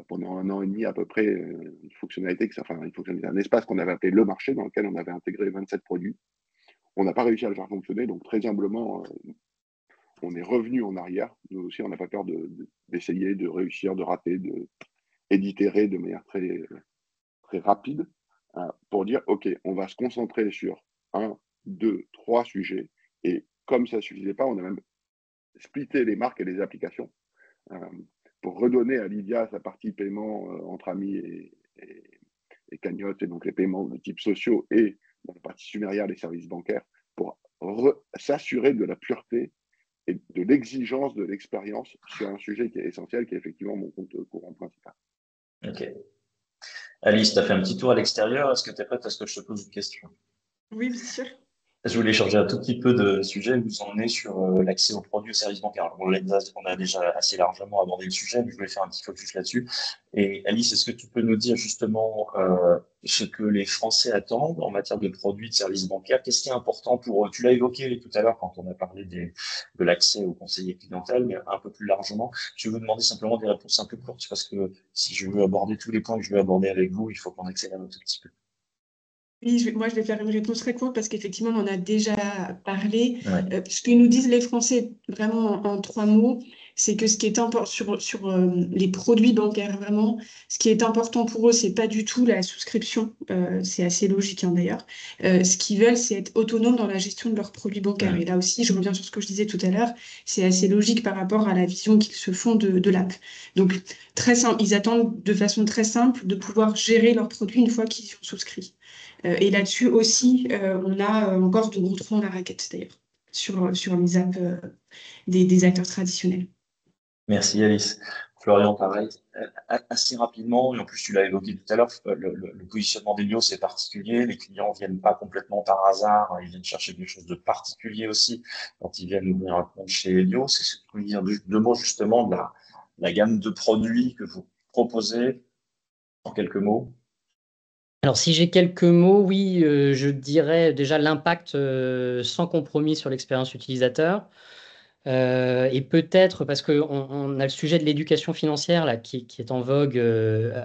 pendant 1 an et demi à peu près, une fonctionnalité, un espace qu'on avait appelé le marché, dans lequel on avait intégré 27 produits. on n'a pas réussi à le faire fonctionner, donc très humblement, on est revenu en arrière. Nous aussi, on n'a pas peur d'essayer, de réussir, de rater, et d'itérer de manière très, très rapide pour dire, OK, on va se concentrer sur 1, 2, 3 sujets. Et comme ça ne suffisait pas, on a même splitté les marques et les applications pour redonner à Lydia sa partie paiement entre amis et cagnotte, et donc les paiements de type sociaux, et dans la partie Sumeria, les services bancaires, pour s'assurer de la pureté et de l'exigence de l'expérience sur un sujet qui est essentiel, qui est effectivement mon compte courant principal. Ok. Alice, tu as fait un petit tour à l'extérieur. Est-ce que tu es prête à ce que je te pose une question? Oui, bien sûr. Je voulais changer un tout petit peu de sujet. Vous en êtes sur l'accès aux produits, aux services bancaires. On a déjà assez largement abordé le sujet, mais je voulais faire un petit focus là-dessus. Et Alice, est-ce que tu peux nous dire justement ce que les Français attendent en matière de produits, de services bancaires? Qu'est-ce qui est important pour eux? Tu l'as évoqué tout à l'heure quand on a parlé de l'accès aux conseillers clientèle, mais un peu plus largement. Je vais vous demander simplement des réponses un peu courtes parce que si je veux aborder tous les points que je veux aborder avec vous, il faut qu'on accélère un tout petit peu. Oui, moi je vais faire une réponse très courte parce qu'effectivement, on en a déjà parlé. Ouais. Ce que nous disent les Français, vraiment en 3 mots, c'est que ce qui est important sur les produits bancaires, vraiment, ce qui est important pour eux, c'est pas du tout la souscription. C'est assez logique hein, d'ailleurs. Ce qu'ils veulent, c'est être autonomes dans la gestion de leurs produits bancaires. Et là aussi, je reviens sur ce que je disais tout à l'heure, c'est assez logique par rapport à la vision qu'ils se font de l'app. Donc, très simple, ils attendent de façon très simple de pouvoir gérer leurs produits une fois qu'ils y ont souscrit. Et là-dessus aussi, on a encore de gros trous dans la raquette, d'ailleurs, sur les apps des acteurs traditionnels. Merci Alice. Florian, pareil, assez rapidement, et en plus tu l'as évoqué tout à l'heure, le positionnement d'Elios c'est particulier, les clients viennent pas complètement par hasard, ils viennent chercher quelque chose de particulier aussi quand ils viennent ouvrir un compte chez Elios. Est-ce que tu peux nous dire deux mots justement de la gamme de produits que vous proposez en quelques mots? Alors, si j'ai quelques mots, oui, je dirais déjà l'impact sans compromis sur l'expérience utilisateur. Et peut-être parce qu'on a le sujet de l'éducation financière là, qui est en vogue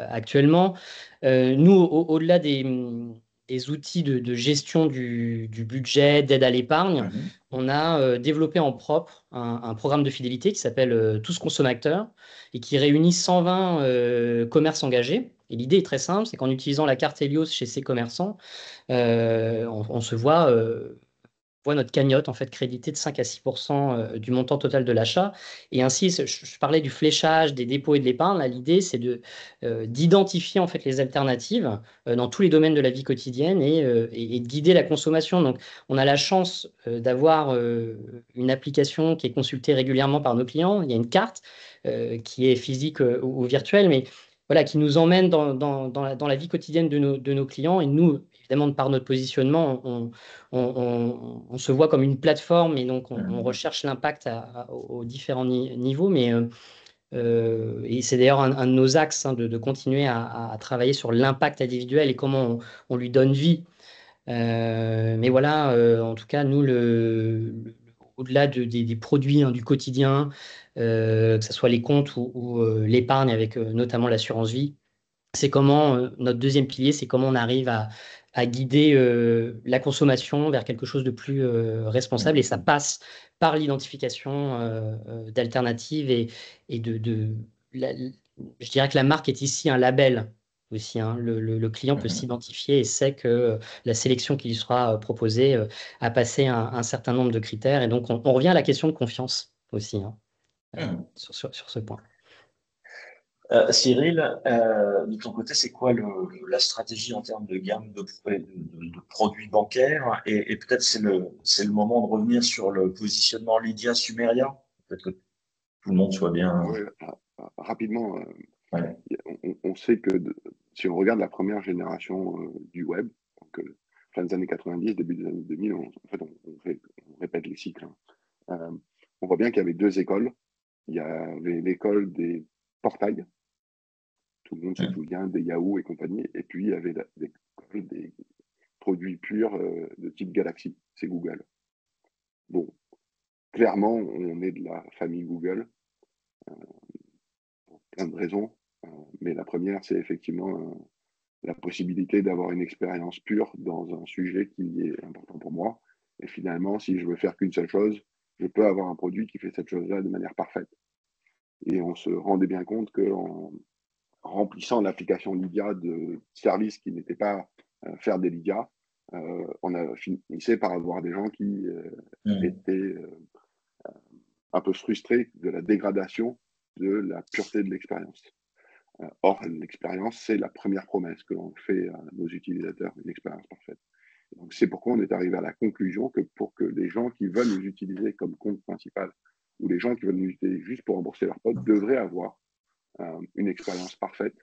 actuellement. Nous, au-delà des outils de gestion du budget, d'aide à l'épargne, on a développé en propre un programme de fidélité qui s'appelle Tous Consommateurs et qui réunit 120 commerces engagés. Et l'idée est très simple, c'est qu'en utilisant la carte Helios chez ces commerçants, on se voit notre cagnotte en fait créditée de 5 à 6% du montant total de l'achat. Et ainsi, je parlais du fléchage, des dépôts et de l'épargne. Là, l'idée, c'est d'identifier en fait les alternatives dans tous les domaines de la vie quotidienne et de guider la consommation. Donc, on a la chance d'avoir une application qui est consultée régulièrement par nos clients. Il y a une carte qui est physique ou virtuelle, mais voilà, qui nous emmène dans la vie quotidienne de nos clients. Et nous, évidemment, par notre positionnement, on se voit comme une plateforme et donc on recherche l'impact aux différents niveaux. Et c'est d'ailleurs un de nos axes hein, de continuer à travailler sur l'impact individuel et comment on lui donne vie. Mais voilà, en tout cas, nous, au-delà des produits hein, du quotidien, que ce soit les comptes ou l'épargne avec notamment l'assurance vie, c'est comment, notre deuxième pilier, c'est comment on arrive à guider la consommation vers quelque chose de plus responsable. Et ça passe par l'identification d'alternatives et je dirais que la marque est ici un label aussi. Hein. Le client peut s'identifier et sait que la sélection qui lui sera proposée a passé un certain nombre de critères. Et donc, on revient à la question de confiance aussi hein, sur ce point. Cyril, de ton côté, c'est quoi la stratégie en termes de gamme de produits bancaires? Et peut-être c'est le moment de revenir sur le positionnement Lydia Sumeria. Peut-être que tout le monde soit bien. Ouais, rapidement, Ouais. on sait que si on regarde la première génération du web, donc, fin des années 90, début des années 2000, en fait, on répète les cycles. Hein. On voit bien qu'il y avait deux écoles. Il y avait l'école des portails, tout le monde se souvient des Yahoo et compagnie, et puis il y avait l'école des produits purs de type Galaxy, c'est Google. Bon, clairement, on est de la famille Google, pour plein de raisons, mais la première, c'est effectivement la possibilité d'avoir une expérience pure dans un sujet qui est important pour moi. Et finalement, si je veux faire qu'une seule chose, je peux avoir un produit qui fait cette chose-là de manière parfaite. Et on se rendait bien compte qu'en remplissant l'application Lydia de services qui n'étaient pas faire des Lydia, on a finissait par avoir des gens qui étaient un peu frustrés de la dégradation de la pureté de l'expérience. Or, l'expérience, c'est la première promesse que l'on fait à nos utilisateurs, une expérience parfaite. Donc, c'est pourquoi on est arrivé à la conclusion que pour que les gens qui veulent nous utiliser comme compte principal ou les gens qui veulent nous utiliser juste pour rembourser leurs potes devraient avoir une expérience parfaite.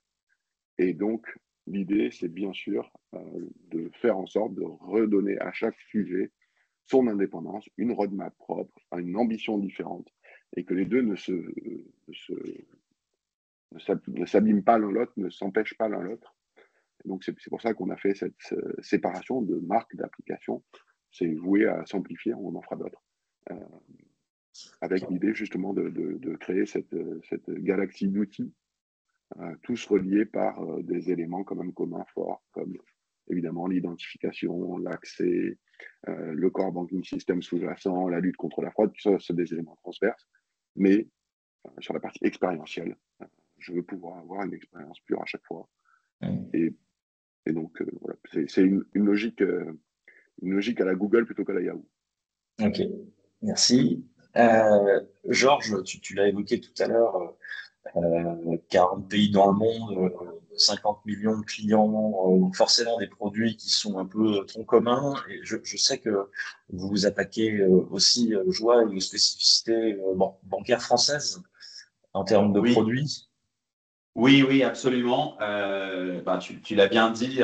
Et donc, l'idée, c'est bien sûr de faire en sorte de redonner à chaque sujet son indépendance, une roadmap propre, une ambition différente, et que les deux ne s'abîment pas l'un l'autre, ne s'empêchent pas l'un l'autre. Donc, c'est pour ça qu'on a fait cette séparation de marques, d'applications. C'est voué à s'amplifier, on en fera d'autres. Avec l'idée justement de créer cette galaxie d'outils, tous reliés par des éléments quand même communs forts, comme évidemment l'identification, l'accès, le core banking system sous-jacent, la lutte contre la fraude, qui sont des éléments transverses. Mais sur la partie expérientielle, je veux pouvoir avoir une expérience pure à chaque fois. Et donc, voilà, c'est une logique à la Google plutôt qu'à la Yahoo. Ok, merci. Georges, tu l'as évoqué tout à l'heure, 40 pays dans le monde, 50 millions de clients, forcément des produits qui sont un peu tronc commun. Et je sais que vous vous attaquez aussi, Joie, à une spécificité bancaire française en termes de produits. Oui, absolument. Tu l'as bien dit,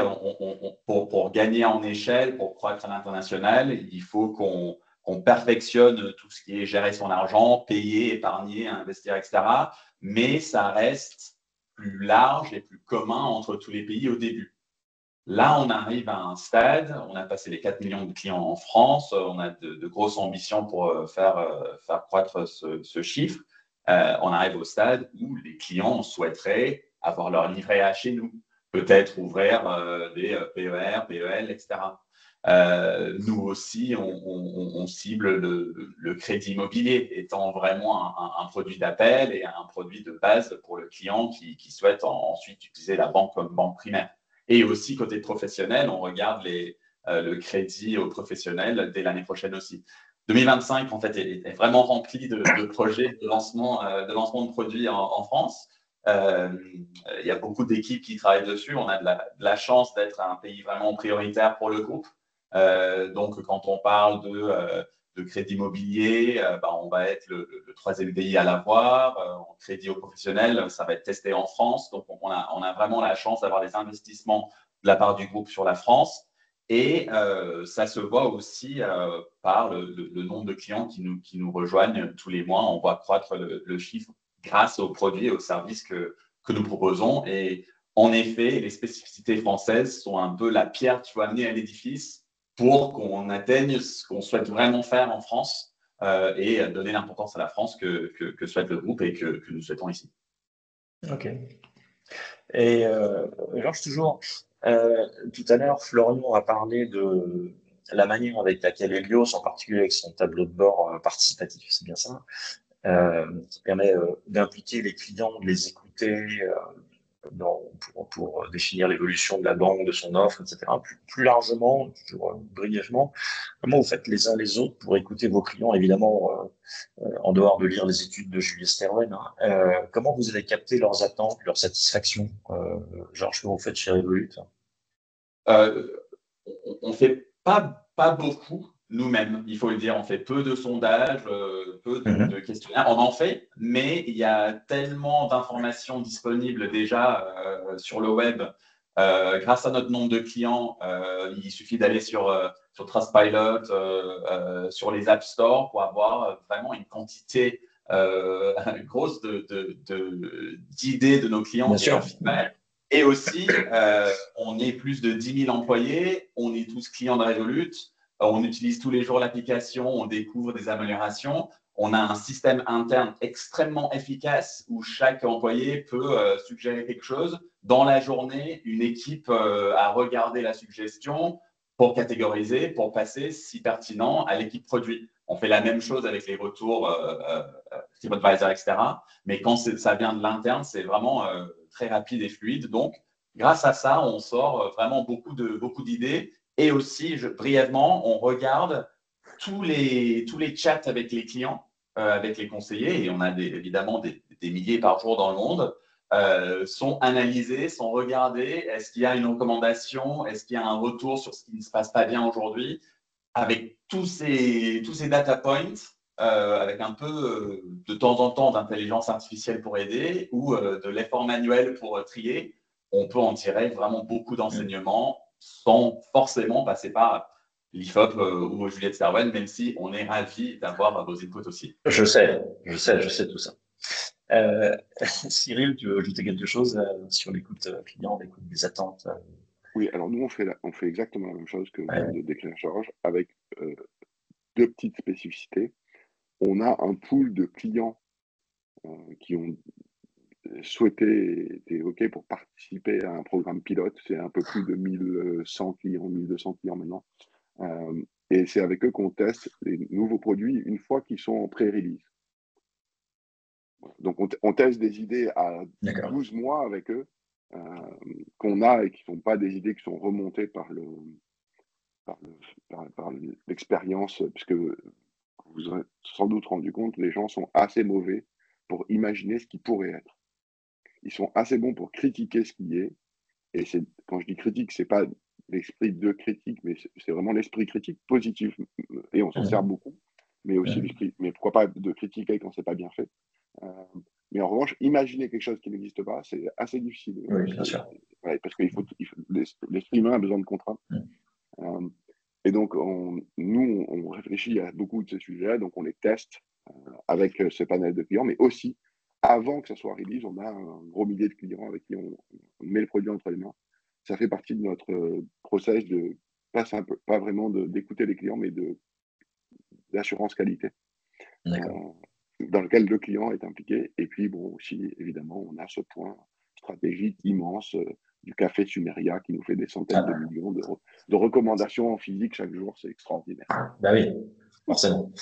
pour gagner en échelle, pour croître à l'international, il faut qu'on perfectionne tout ce qui est gérer son argent, payer, épargner, investir, etc. Mais ça reste plus large et plus commun entre tous les pays au début. Là, on arrive à un stade, on a passé les 4 millions de clients en France, on a de grosses ambitions pour faire croître ce chiffre. On arrive au stade où les clients souhaiteraient avoir leur livret A chez nous, peut-être ouvrir des PER, PEL, etc. Nous aussi, on cible le crédit immobilier étant vraiment un produit d'appel et un produit de base pour le client qui souhaite ensuite utiliser la banque comme banque primaire. Et aussi, côté professionnel, on regarde le crédit aux professionnels dès l'année prochaine aussi. 2025, en fait, est vraiment rempli de projets de lancement de produits en France. Il y a beaucoup d'équipes qui travaillent dessus. On a de la chance d'être un pays vraiment prioritaire pour le groupe. Donc, quand on parle de crédit immobilier, on va être le troisième pays à l'avoir. En crédit aux professionnels, ça va être testé en France. Donc, on a vraiment la chance d'avoir des investissements de la part du groupe sur la France. Et ça se voit aussi par le nombre de clients qui nous rejoignent tous les mois. On voit croître le chiffre grâce aux produits et aux services que nous proposons. Et en effet, les spécificités françaises sont un peu la pierre qu'il faut amener à l'édifice pour qu'on atteigne ce qu'on souhaite vraiment faire en France et donner l'importance à la France que souhaite le groupe et que nous souhaitons ici. Ok. Et Georges, toujours, tout à l'heure, Florian a parlé de la manière avec laquelle Helios, en particulier avec son tableau de bord participatif, c'est bien ça, qui permet d'impliquer les clients, de les écouter pour définir l'évolution de la banque, de son offre, etc. Plus largement, toujours brièvement, comment vous faites les uns les autres pour écouter vos clients, évidemment, en dehors de lire les études de Julius Sterwen, comment vous avez capté leurs attentes, leur satisfaction, Georges, que vous faites chez Revolut? On ne fait pas beaucoup nous-mêmes, il faut le dire. On fait peu de sondages, peu de questionnaires. On en fait, mais il y a tellement d'informations disponibles déjà sur le web. Grâce à notre nombre de clients, il suffit d'aller sur Trustpilot, sur les App Store pour avoir vraiment une quantité grosse d'idées de nos clients. Bien sûr. Et aussi, on est plus de 10 000 employés, on est tous clients de Revolut, on utilise tous les jours l'application, on découvre des améliorations. On a un système interne extrêmement efficace où chaque employé peut suggérer quelque chose. Dans la journée, une équipe a regardé la suggestion, pour catégoriser, pour passer, si pertinent, à l'équipe produit. On fait la même chose avec les retours TripAdvisor, etc. Mais quand ça vient de l'interne, c'est vraiment très rapide et fluide. Donc, grâce à ça, on sort vraiment beaucoup d'idées. Et aussi, brièvement, on regarde tous les chats avec les clients, avec les conseillers, et on a évidemment des milliers par jour dans le monde, sont analysés, sont regardés. Est-ce qu'il y a une recommandation? Est-ce qu'il y a un retour sur ce qui ne se passe pas bien aujourd'hui? Avec tous ces data points, avec un peu de temps en temps d'intelligence artificielle pour aider ou de l'effort manuel pour trier, on peut en tirer vraiment beaucoup d'enseignements sans forcément passer par l'IFOP ou Juliette Serwen, même si on est ravis d'avoir vos inputs aussi. Je sais tout ça. Cyril, tu veux ajouter quelque chose sur l'écoute client, l'écoute des attentes? Oui, alors nous, on fait exactement la même chose que vient de décrire Georges, avec deux petites spécificités. On a un pool de clients qui ont souhaité, été OK pour participer à un programme pilote. C'est un peu plus de 1100 clients, 1200 clients maintenant. Et c'est avec eux qu'on teste les nouveaux produits une fois qu'ils sont en pré-release. Donc, on teste des idées à 12 mois avec eux, qu'on a et qui ne sont pas des idées qui sont remontées par l'expérience, puisque vous vous avez sans doute rendu compte, les gens sont assez mauvais pour imaginer ce qui pourrait être. Ils sont assez bons pour critiquer ce qui est. Et quand je dis critique, ce n'est pas l'esprit de critique, mais c'est vraiment l'esprit critique positif. Et on s'en sert beaucoup, mais aussi l'esprit. Mais pourquoi pas de critiquer quand ce n'est pas bien fait? Mais en revanche, imaginer quelque chose qui n'existe pas, c'est assez difficile. Oui, bien sûr. Ouais, parce que l'esprit humain a besoin de contraintes. Et donc, nous, on réfléchit à beaucoup de ces sujets, donc on les teste avec ce panel de clients, mais aussi, avant que ça soit release, on a un gros millier de clients avec qui on met le produit entre les mains. Ça fait partie de notre process de, pas vraiment d'écouter les clients, mais d'assurance qualité. Dans lequel le client est impliqué. Et puis, bon, aussi, évidemment, on a ce point stratégique immense du café Sumeria qui nous fait des centaines de millions de recommandations en physique chaque jour. C'est extraordinaire. Bah oui, forcément.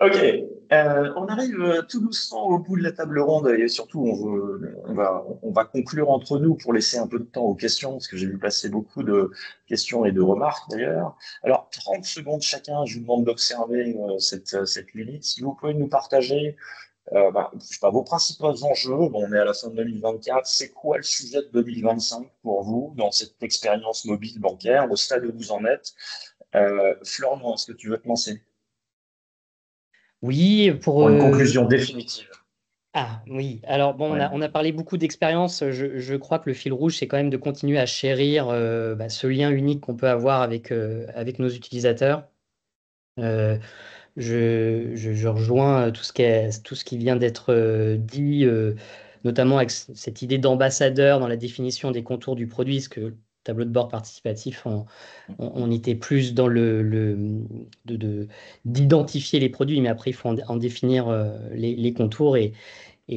Ok, on arrive tout doucement au bout de la table ronde et surtout on va conclure entre nous pour laisser un peu de temps aux questions parce que j'ai vu passer beaucoup de questions et de remarques d'ailleurs. Alors 30 secondes chacun, je vous demande d'observer cette limite. Si vous pouvez nous partager je sais pas, vos principaux enjeux, on est à la fin de 2024, c'est quoi le sujet de 2025 pour vous dans cette expérience mobile bancaire, au stade où vous en êtes? Florent, est-ce que tu veux te lancer? Oui, Pour une conclusion définitive. Ah oui, alors bon, on a parlé beaucoup d'expérience. Je crois que le fil rouge, c'est quand même de continuer à chérir ce lien unique qu'on peut avoir avec nos utilisateurs. Je rejoins tout ce qui vient d'être dit, notamment avec cette idée d'ambassadeur dans la définition des contours du produit, parce que le tableau de bord participatif, on était plus dans d'identifier les produits, mais après, il faut en définir les contours et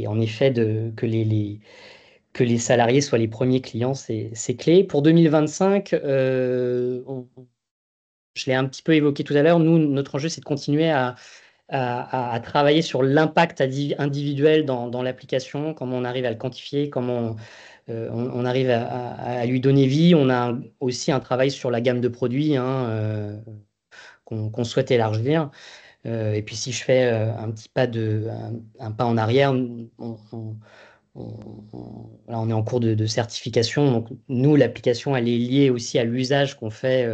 en effet, que les salariés soient les premiers clients, c'est clé. Pour 2025, je l'ai un petit peu évoqué tout à l'heure, notre enjeu, c'est de continuer à travailler sur l'impact individuel dans l'application, comment on arrive à le quantifier, comment on arrive à lui donner vie. On a aussi un travail sur la gamme de produits qu'on souhaite élargir. Et puis si je fais un petit pas un pas en arrière, là, on est en cours de certification. Donc nous, l'application, elle est liée aussi à l'usage qu'on fait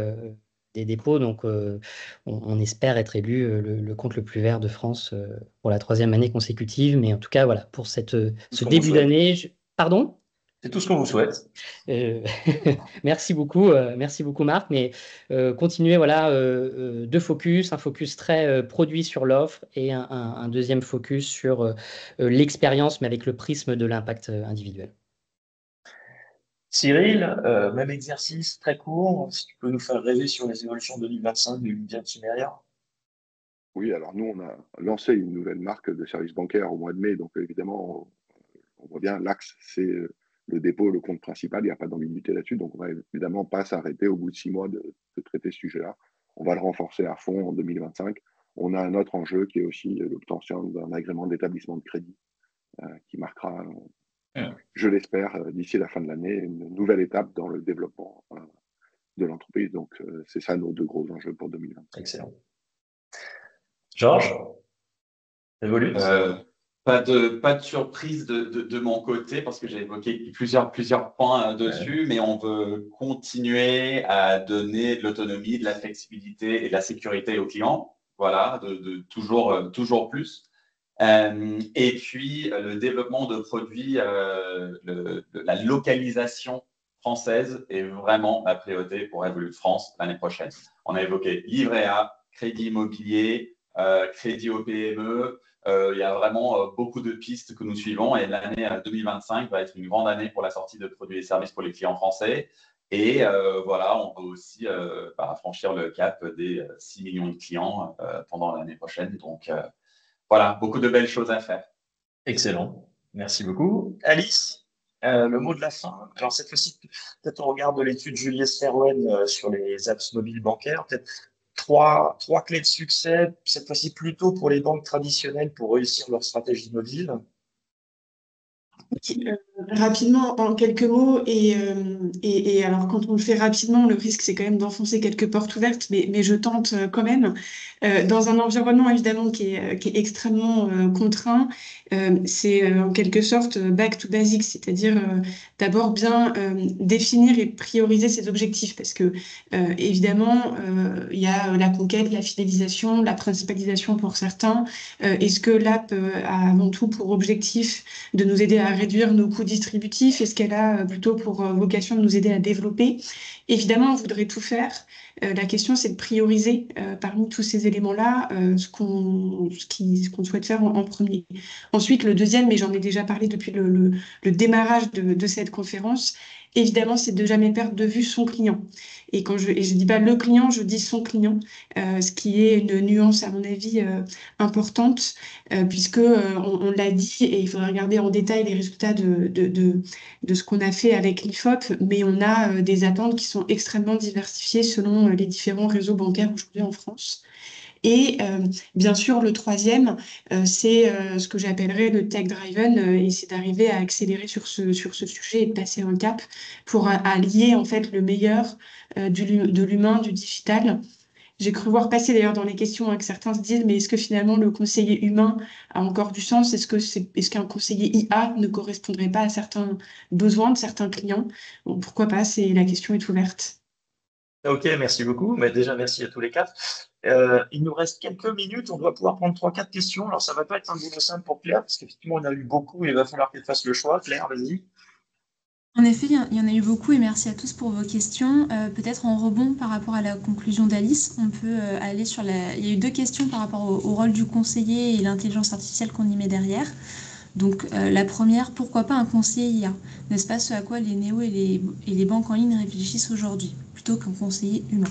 des dépôts. Donc on espère être élu le compte le plus vert de France pour la 3e année consécutive. Mais en tout cas, voilà, pour ce début d'année. Pardon? C'est tout ce qu'on vous souhaite. Merci beaucoup Marc. Mais continuer voilà, un focus très produit sur l'offre et un deuxième focus sur l'expérience, mais avec le prisme de l'impact individuel. Cyril, même exercice très court, si tu peux nous faire rêver sur les évolutions 2025 de l'unité de Sumeria. Oui, alors nous, on a lancé une nouvelle marque de services bancaires au mois de mai, donc évidemment, on voit bien l'axe, c'est le dépôt, le compte principal, il n'y a pas d'ambiguïté là-dessus. Donc, on va évidemment pas s'arrêter au bout de 6 mois de traiter ce sujet-là. On va le renforcer à fond en 2025. On a un autre enjeu qui est aussi l'obtention d'un agrément d'établissement de crédit qui marquera, je l'espère, d'ici la fin de l'année, une nouvelle étape dans le développement de l'entreprise. Donc, c'est ça nos 2 gros enjeux pour 2020. Excellent. Georges, Evolute. Pas de surprise de mon côté parce que j'ai évoqué plusieurs points dessus, mais on veut continuer à donner de l'autonomie, de la flexibilité et de la sécurité aux clients. Voilà, de toujours plus. Et puis, le développement de produits, la localisation française est vraiment la priorité pour Evolute France l'année prochaine. On a évoqué livret A, crédit immobilier, crédit aux PME. Il y a vraiment beaucoup de pistes que nous suivons et l'année 2025 va être une grande année pour la sortie de produits et services pour les clients français. Et voilà, on peut aussi franchir le cap des 6 millions de clients pendant l'année prochaine. Donc, voilà, beaucoup de belles choses à faire. Excellent. Merci beaucoup. Alice, le mot de la fin. Alors, cette fois-ci, peut-être on regarde l'étude Julius Serwen sur les apps mobiles bancaires. Peut-être trois clés de succès, cette fois-ci plutôt pour les banques traditionnelles pour réussir leur stratégie mobile. Rapidement, en quelques mots, et alors quand on le fait rapidement, le risque c'est quand même d'enfoncer quelques portes ouvertes, mais je tente quand même. Dans un environnement évidemment qui est extrêmement contraint, c'est en quelque sorte back to basics, c'est-à-dire d'abord bien définir et prioriser ses objectifs, parce que évidemment il y a la conquête, la fidélisation, la principalisation pour certains. Est-ce que l'app a avant tout pour objectif de nous aider à réduire nos coûts distributifs? Est-ce qu'elle a plutôt pour vocation de nous aider à développer? Évidemment, on voudrait tout faire. La question, c'est de prioriser parmi tous ces éléments-là ce qu'on souhaite faire en premier. Ensuite, le deuxième, mais j'en ai déjà parlé depuis le démarrage de cette conférence, évidemment, c'est de jamais perdre de vue son client. Et je dis pas le client, je dis son client, ce qui est une nuance, à mon avis, importante, puisque on l'a dit, et il faudra regarder en détail les résultats de ce qu'on a fait avec l'IFOP, mais on a des attentes qui sont extrêmement diversifiées selon les différents réseaux bancaires aujourd'hui en France. Et bien sûr, le troisième, c'est ce que j'appellerais le tech-driven, et c'est d'arriver à accélérer sur ce sujet et de passer un cap pour allier en fait le meilleur de l'humain, du digital. J'ai cru voir passer d'ailleurs dans les questions que certains se disent, mais est-ce que finalement le conseiller humain a encore du sens? Est-ce qu'un conseiller IA ne correspondrait pas à certains besoins de certains clients? Bon, pourquoi pas? La question est ouverte. Ok, merci beaucoup. Mais déjà, merci à tous les 4. Il nous reste quelques minutes. On doit pouvoir prendre 3-4 questions. Alors, ça ne va pas être un boulot simple pour Claire, parce qu'effectivement, on a eu beaucoup et il va falloir qu'elle fasse le choix. Claire, vas-y. En effet, il y en a eu beaucoup et merci à tous pour vos questions. Peut-être en rebond par rapport à la conclusion d'Alice, on peut aller sur Il y a eu 2 questions par rapport au rôle du conseiller et l'intelligence artificielle qu'on y met derrière. Donc la première, pourquoi pas un conseiller IA? N'est-ce pas ce à quoi les néos et les banques en ligne réfléchissent aujourd'hui, plutôt qu'un conseiller humain?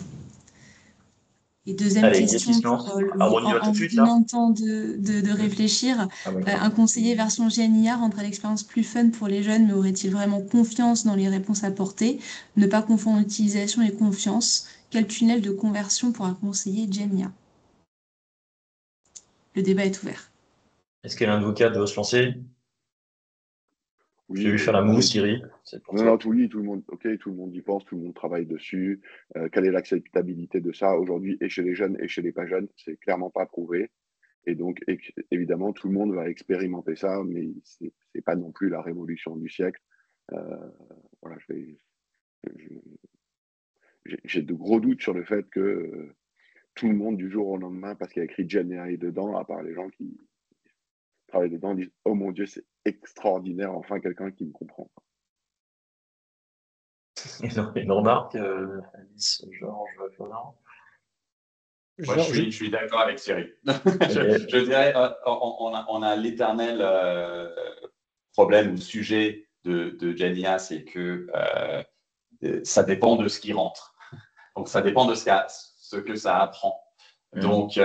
Et deuxième question, en vous donnant le temps de réfléchir, un conseiller version GNIA rendra l'expérience plus fun pour les jeunes, mais aurait-il vraiment confiance dans les réponses apportées? Ne pas confondre utilisation et confiance. Quel tunnel de conversion pour un conseiller GNIA? Le débat est ouvert. Est-ce que l'avocat doit se lancer? Oui, je vais lui faire la moue, Siri. Non, tout le monde y pense, tout le monde travaille dessus. Quelle est l'acceptabilité de ça aujourd'hui, et chez les jeunes et chez les pas jeunes? C'est clairement pas prouvé. Et donc, évidemment, tout le monde va expérimenter ça, mais c'est pas non plus la révolution du siècle. Voilà, j'ai de gros doutes sur le fait que tout le monde, du jour au lendemain, parce qu'il y a écrit Gen AI dedans, à part les gens qui travaillent dedans, disent « Oh mon Dieu, c'est extraordinaire, enfin quelqu'un qui me comprend ». Une remarque, Alice, Georges, Florent? Moi, je suis d'accord avec Thierry. je dirais, on a l'éternel problème ou sujet de GenIA, c'est que ça dépend de ce qui rentre. Donc, ça dépend de ce que ça apprend. Donc,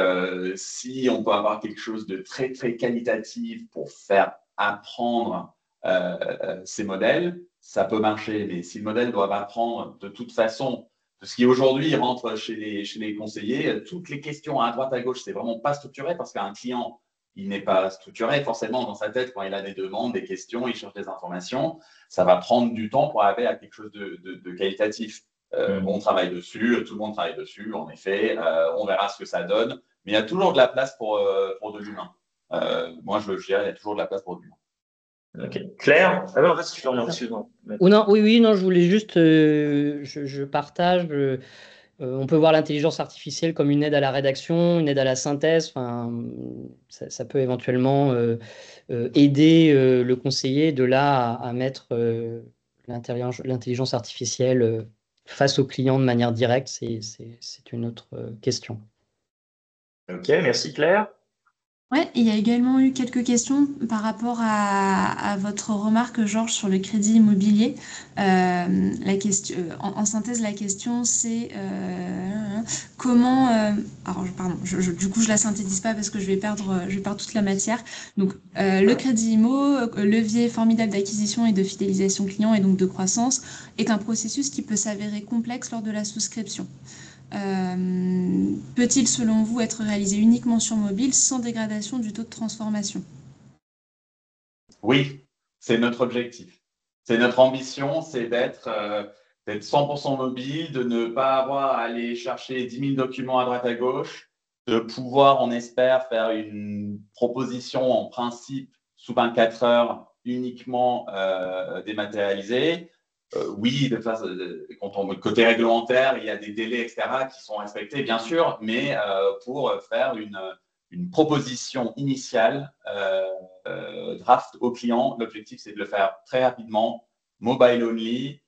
si on peut avoir quelque chose de très, très qualitatif pour faire apprendre ces modèles, ça peut marcher. Mais si le modèle doit apprendre de toute façon de ce qui aujourd'hui rentre chez les conseillers, toutes les questions à droite, à gauche, c'est vraiment pas structuré parce qu'un client, il n'est pas structuré forcément dans sa tête quand il a des demandes, des questions, il cherche des informations. Ça va prendre du temps pour arriver à quelque chose de qualitatif. On travaille dessus, tout le monde travaille dessus, en effet. On verra ce que ça donne. Mais il y a toujours de la place pour de l'humain. Moi, je dirais qu'il y a toujours de la place pour de l'humain. Ok. Claire? Ah non, vas-y, Florian, excuse-moi. Oui, non, je voulais juste, je partage. On peut voir l'intelligence artificielle comme une aide à la rédaction, une aide à la synthèse. Enfin, ça peut éventuellement aider le conseiller de là à mettre l'intelligence artificielle face au client de manière directe. C'est une autre question. Ok, merci Claire. Ouais, il y a également eu quelques questions par rapport à votre remarque, Georges, sur le crédit immobilier. En synthèse, la question, c'est comment... alors, pardon, du coup, je la synthétise pas parce que je vais perdre toute la matière. Donc, le crédit IMO, levier formidable d'acquisition et de fidélisation client et donc de croissance, est un processus qui peut s'avérer complexe lors de la souscription. Peut-il, selon vous, être réalisé uniquement sur mobile sans dégradation du taux de transformation? Oui, c'est notre objectif. C'est notre ambition, c'est d'être 100% mobile, de ne pas avoir à aller chercher 10 000 documents à droite à gauche, de pouvoir, on espère, faire une proposition en principe sous 24 heures uniquement dématérialisée. Oui, quand on côté réglementaire, il y a des délais, etc., qui sont respectés, bien sûr, mais pour faire une proposition initiale draft au client, l'objectif, c'est de le faire très rapidement, mobile only,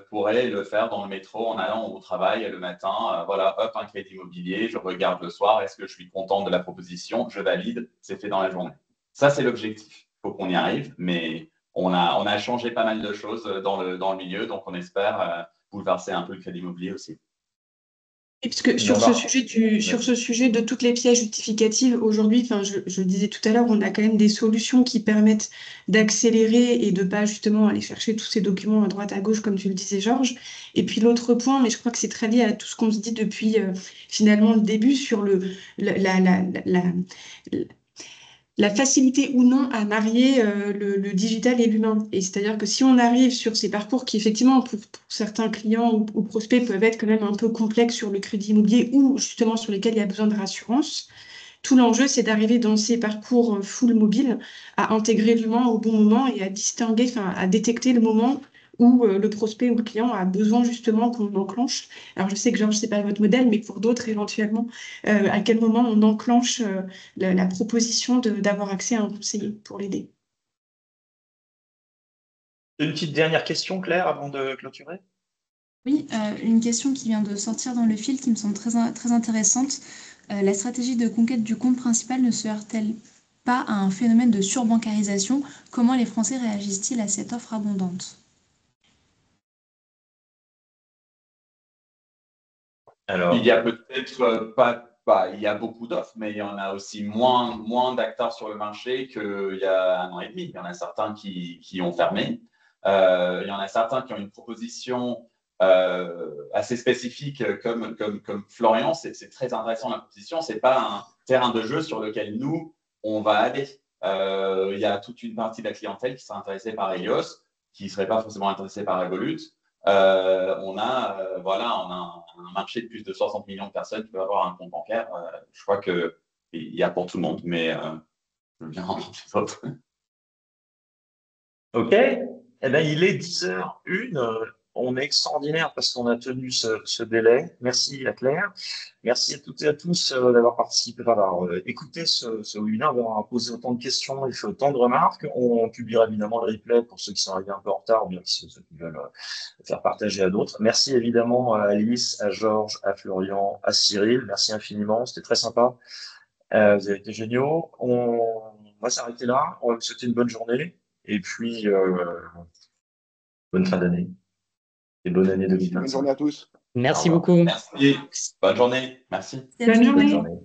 pour aller le faire dans le métro en allant au travail le matin. Voilà, hop, un crédit immobilier, je regarde le soir, est-ce que je suis content de la proposition, je valide, c'est fait dans la journée. Ça, c'est l'objectif. Il faut qu'on y arrive, mais on a changé pas mal de choses dans le milieu, donc on espère bouleverser un peu le crédit immobilier aussi. Et parce que sur ce sujet de toutes les pièces justificatives, aujourd'hui, je le disais tout à l'heure, on a quand même des solutions qui permettent d'accélérer et de pas justement aller chercher tous ces documents à droite à gauche, comme tu le disais, Georges. Et puis l'autre point, mais je crois que c'est très lié à tout ce qu'on se dit depuis finalement le début sur la facilité ou non à marier le digital et l'humain. Et c'est-à-dire que si on arrive sur ces parcours qui, effectivement, pour certains clients ou prospects, peuvent être quand même un peu complexes sur le crédit immobilier ou justement sur lesquels il y a besoin de rassurance, tout l'enjeu, c'est d'arriver dans ces parcours full mobile à intégrer l'humain au bon moment et à distinguer, enfin, à détecter le moment où le prospect ou le client a besoin justement qu'on enclenche. Alors, je sais que Georges, c'est pas votre modèle, mais pour d'autres, éventuellement, à quel moment on enclenche la proposition d'avoir accès à un conseiller pour l'aider. Une petite dernière question, Claire, avant de clôturer? Oui, une question qui vient de sortir dans le fil qui me semble très, très intéressante. La stratégie de conquête du compte principal ne se heurte-t-elle pas à un phénomène de surbancarisation? Comment les Français réagissent-ils à cette offre abondante? Alors, il y a peut-être pas, il y a beaucoup d'offres, mais il y en a aussi moins d'acteurs sur le marché qu'il y a 1 an et demi. Il y en a certains qui ont fermé. Il y en a certains qui ont une proposition assez spécifique comme Florian. C'est très intéressant la proposition. C'est pas un terrain de jeu sur lequel nous, on va aller. Il y a toute une partie de la clientèle qui serait intéressée par Helios, qui ne serait pas forcément intéressée par Revolut. On a un marché de plus de 60 millions de personnes qui peuvent avoir un compte bancaire. Je crois qu'il y a pour tout le monde, mais je veux bien en les autres. Ok, eh bien, il est 10h01. On est extraordinaire parce qu'on a tenu ce délai. Merci à Claire. Merci à toutes et à tous d'avoir participé, d'avoir écouté ce webinaire, d'avoir posé autant de questions et fait autant de remarques. On publiera évidemment le replay pour ceux qui sont arrivés un peu en retard ou bien ceux qui veulent faire partager à d'autres. Merci évidemment à Alice, à Georges, à Florian, à Cyril. Merci infiniment. C'était très sympa. Vous avez été géniaux. On va s'arrêter là. On va vous souhaiter une bonne journée. Et puis, bonne fin d'année et bonne année 2025. Bonne journée à tous. Merci beaucoup. Merci. Bonne journée. Merci. Bonne journée. Bonne journée.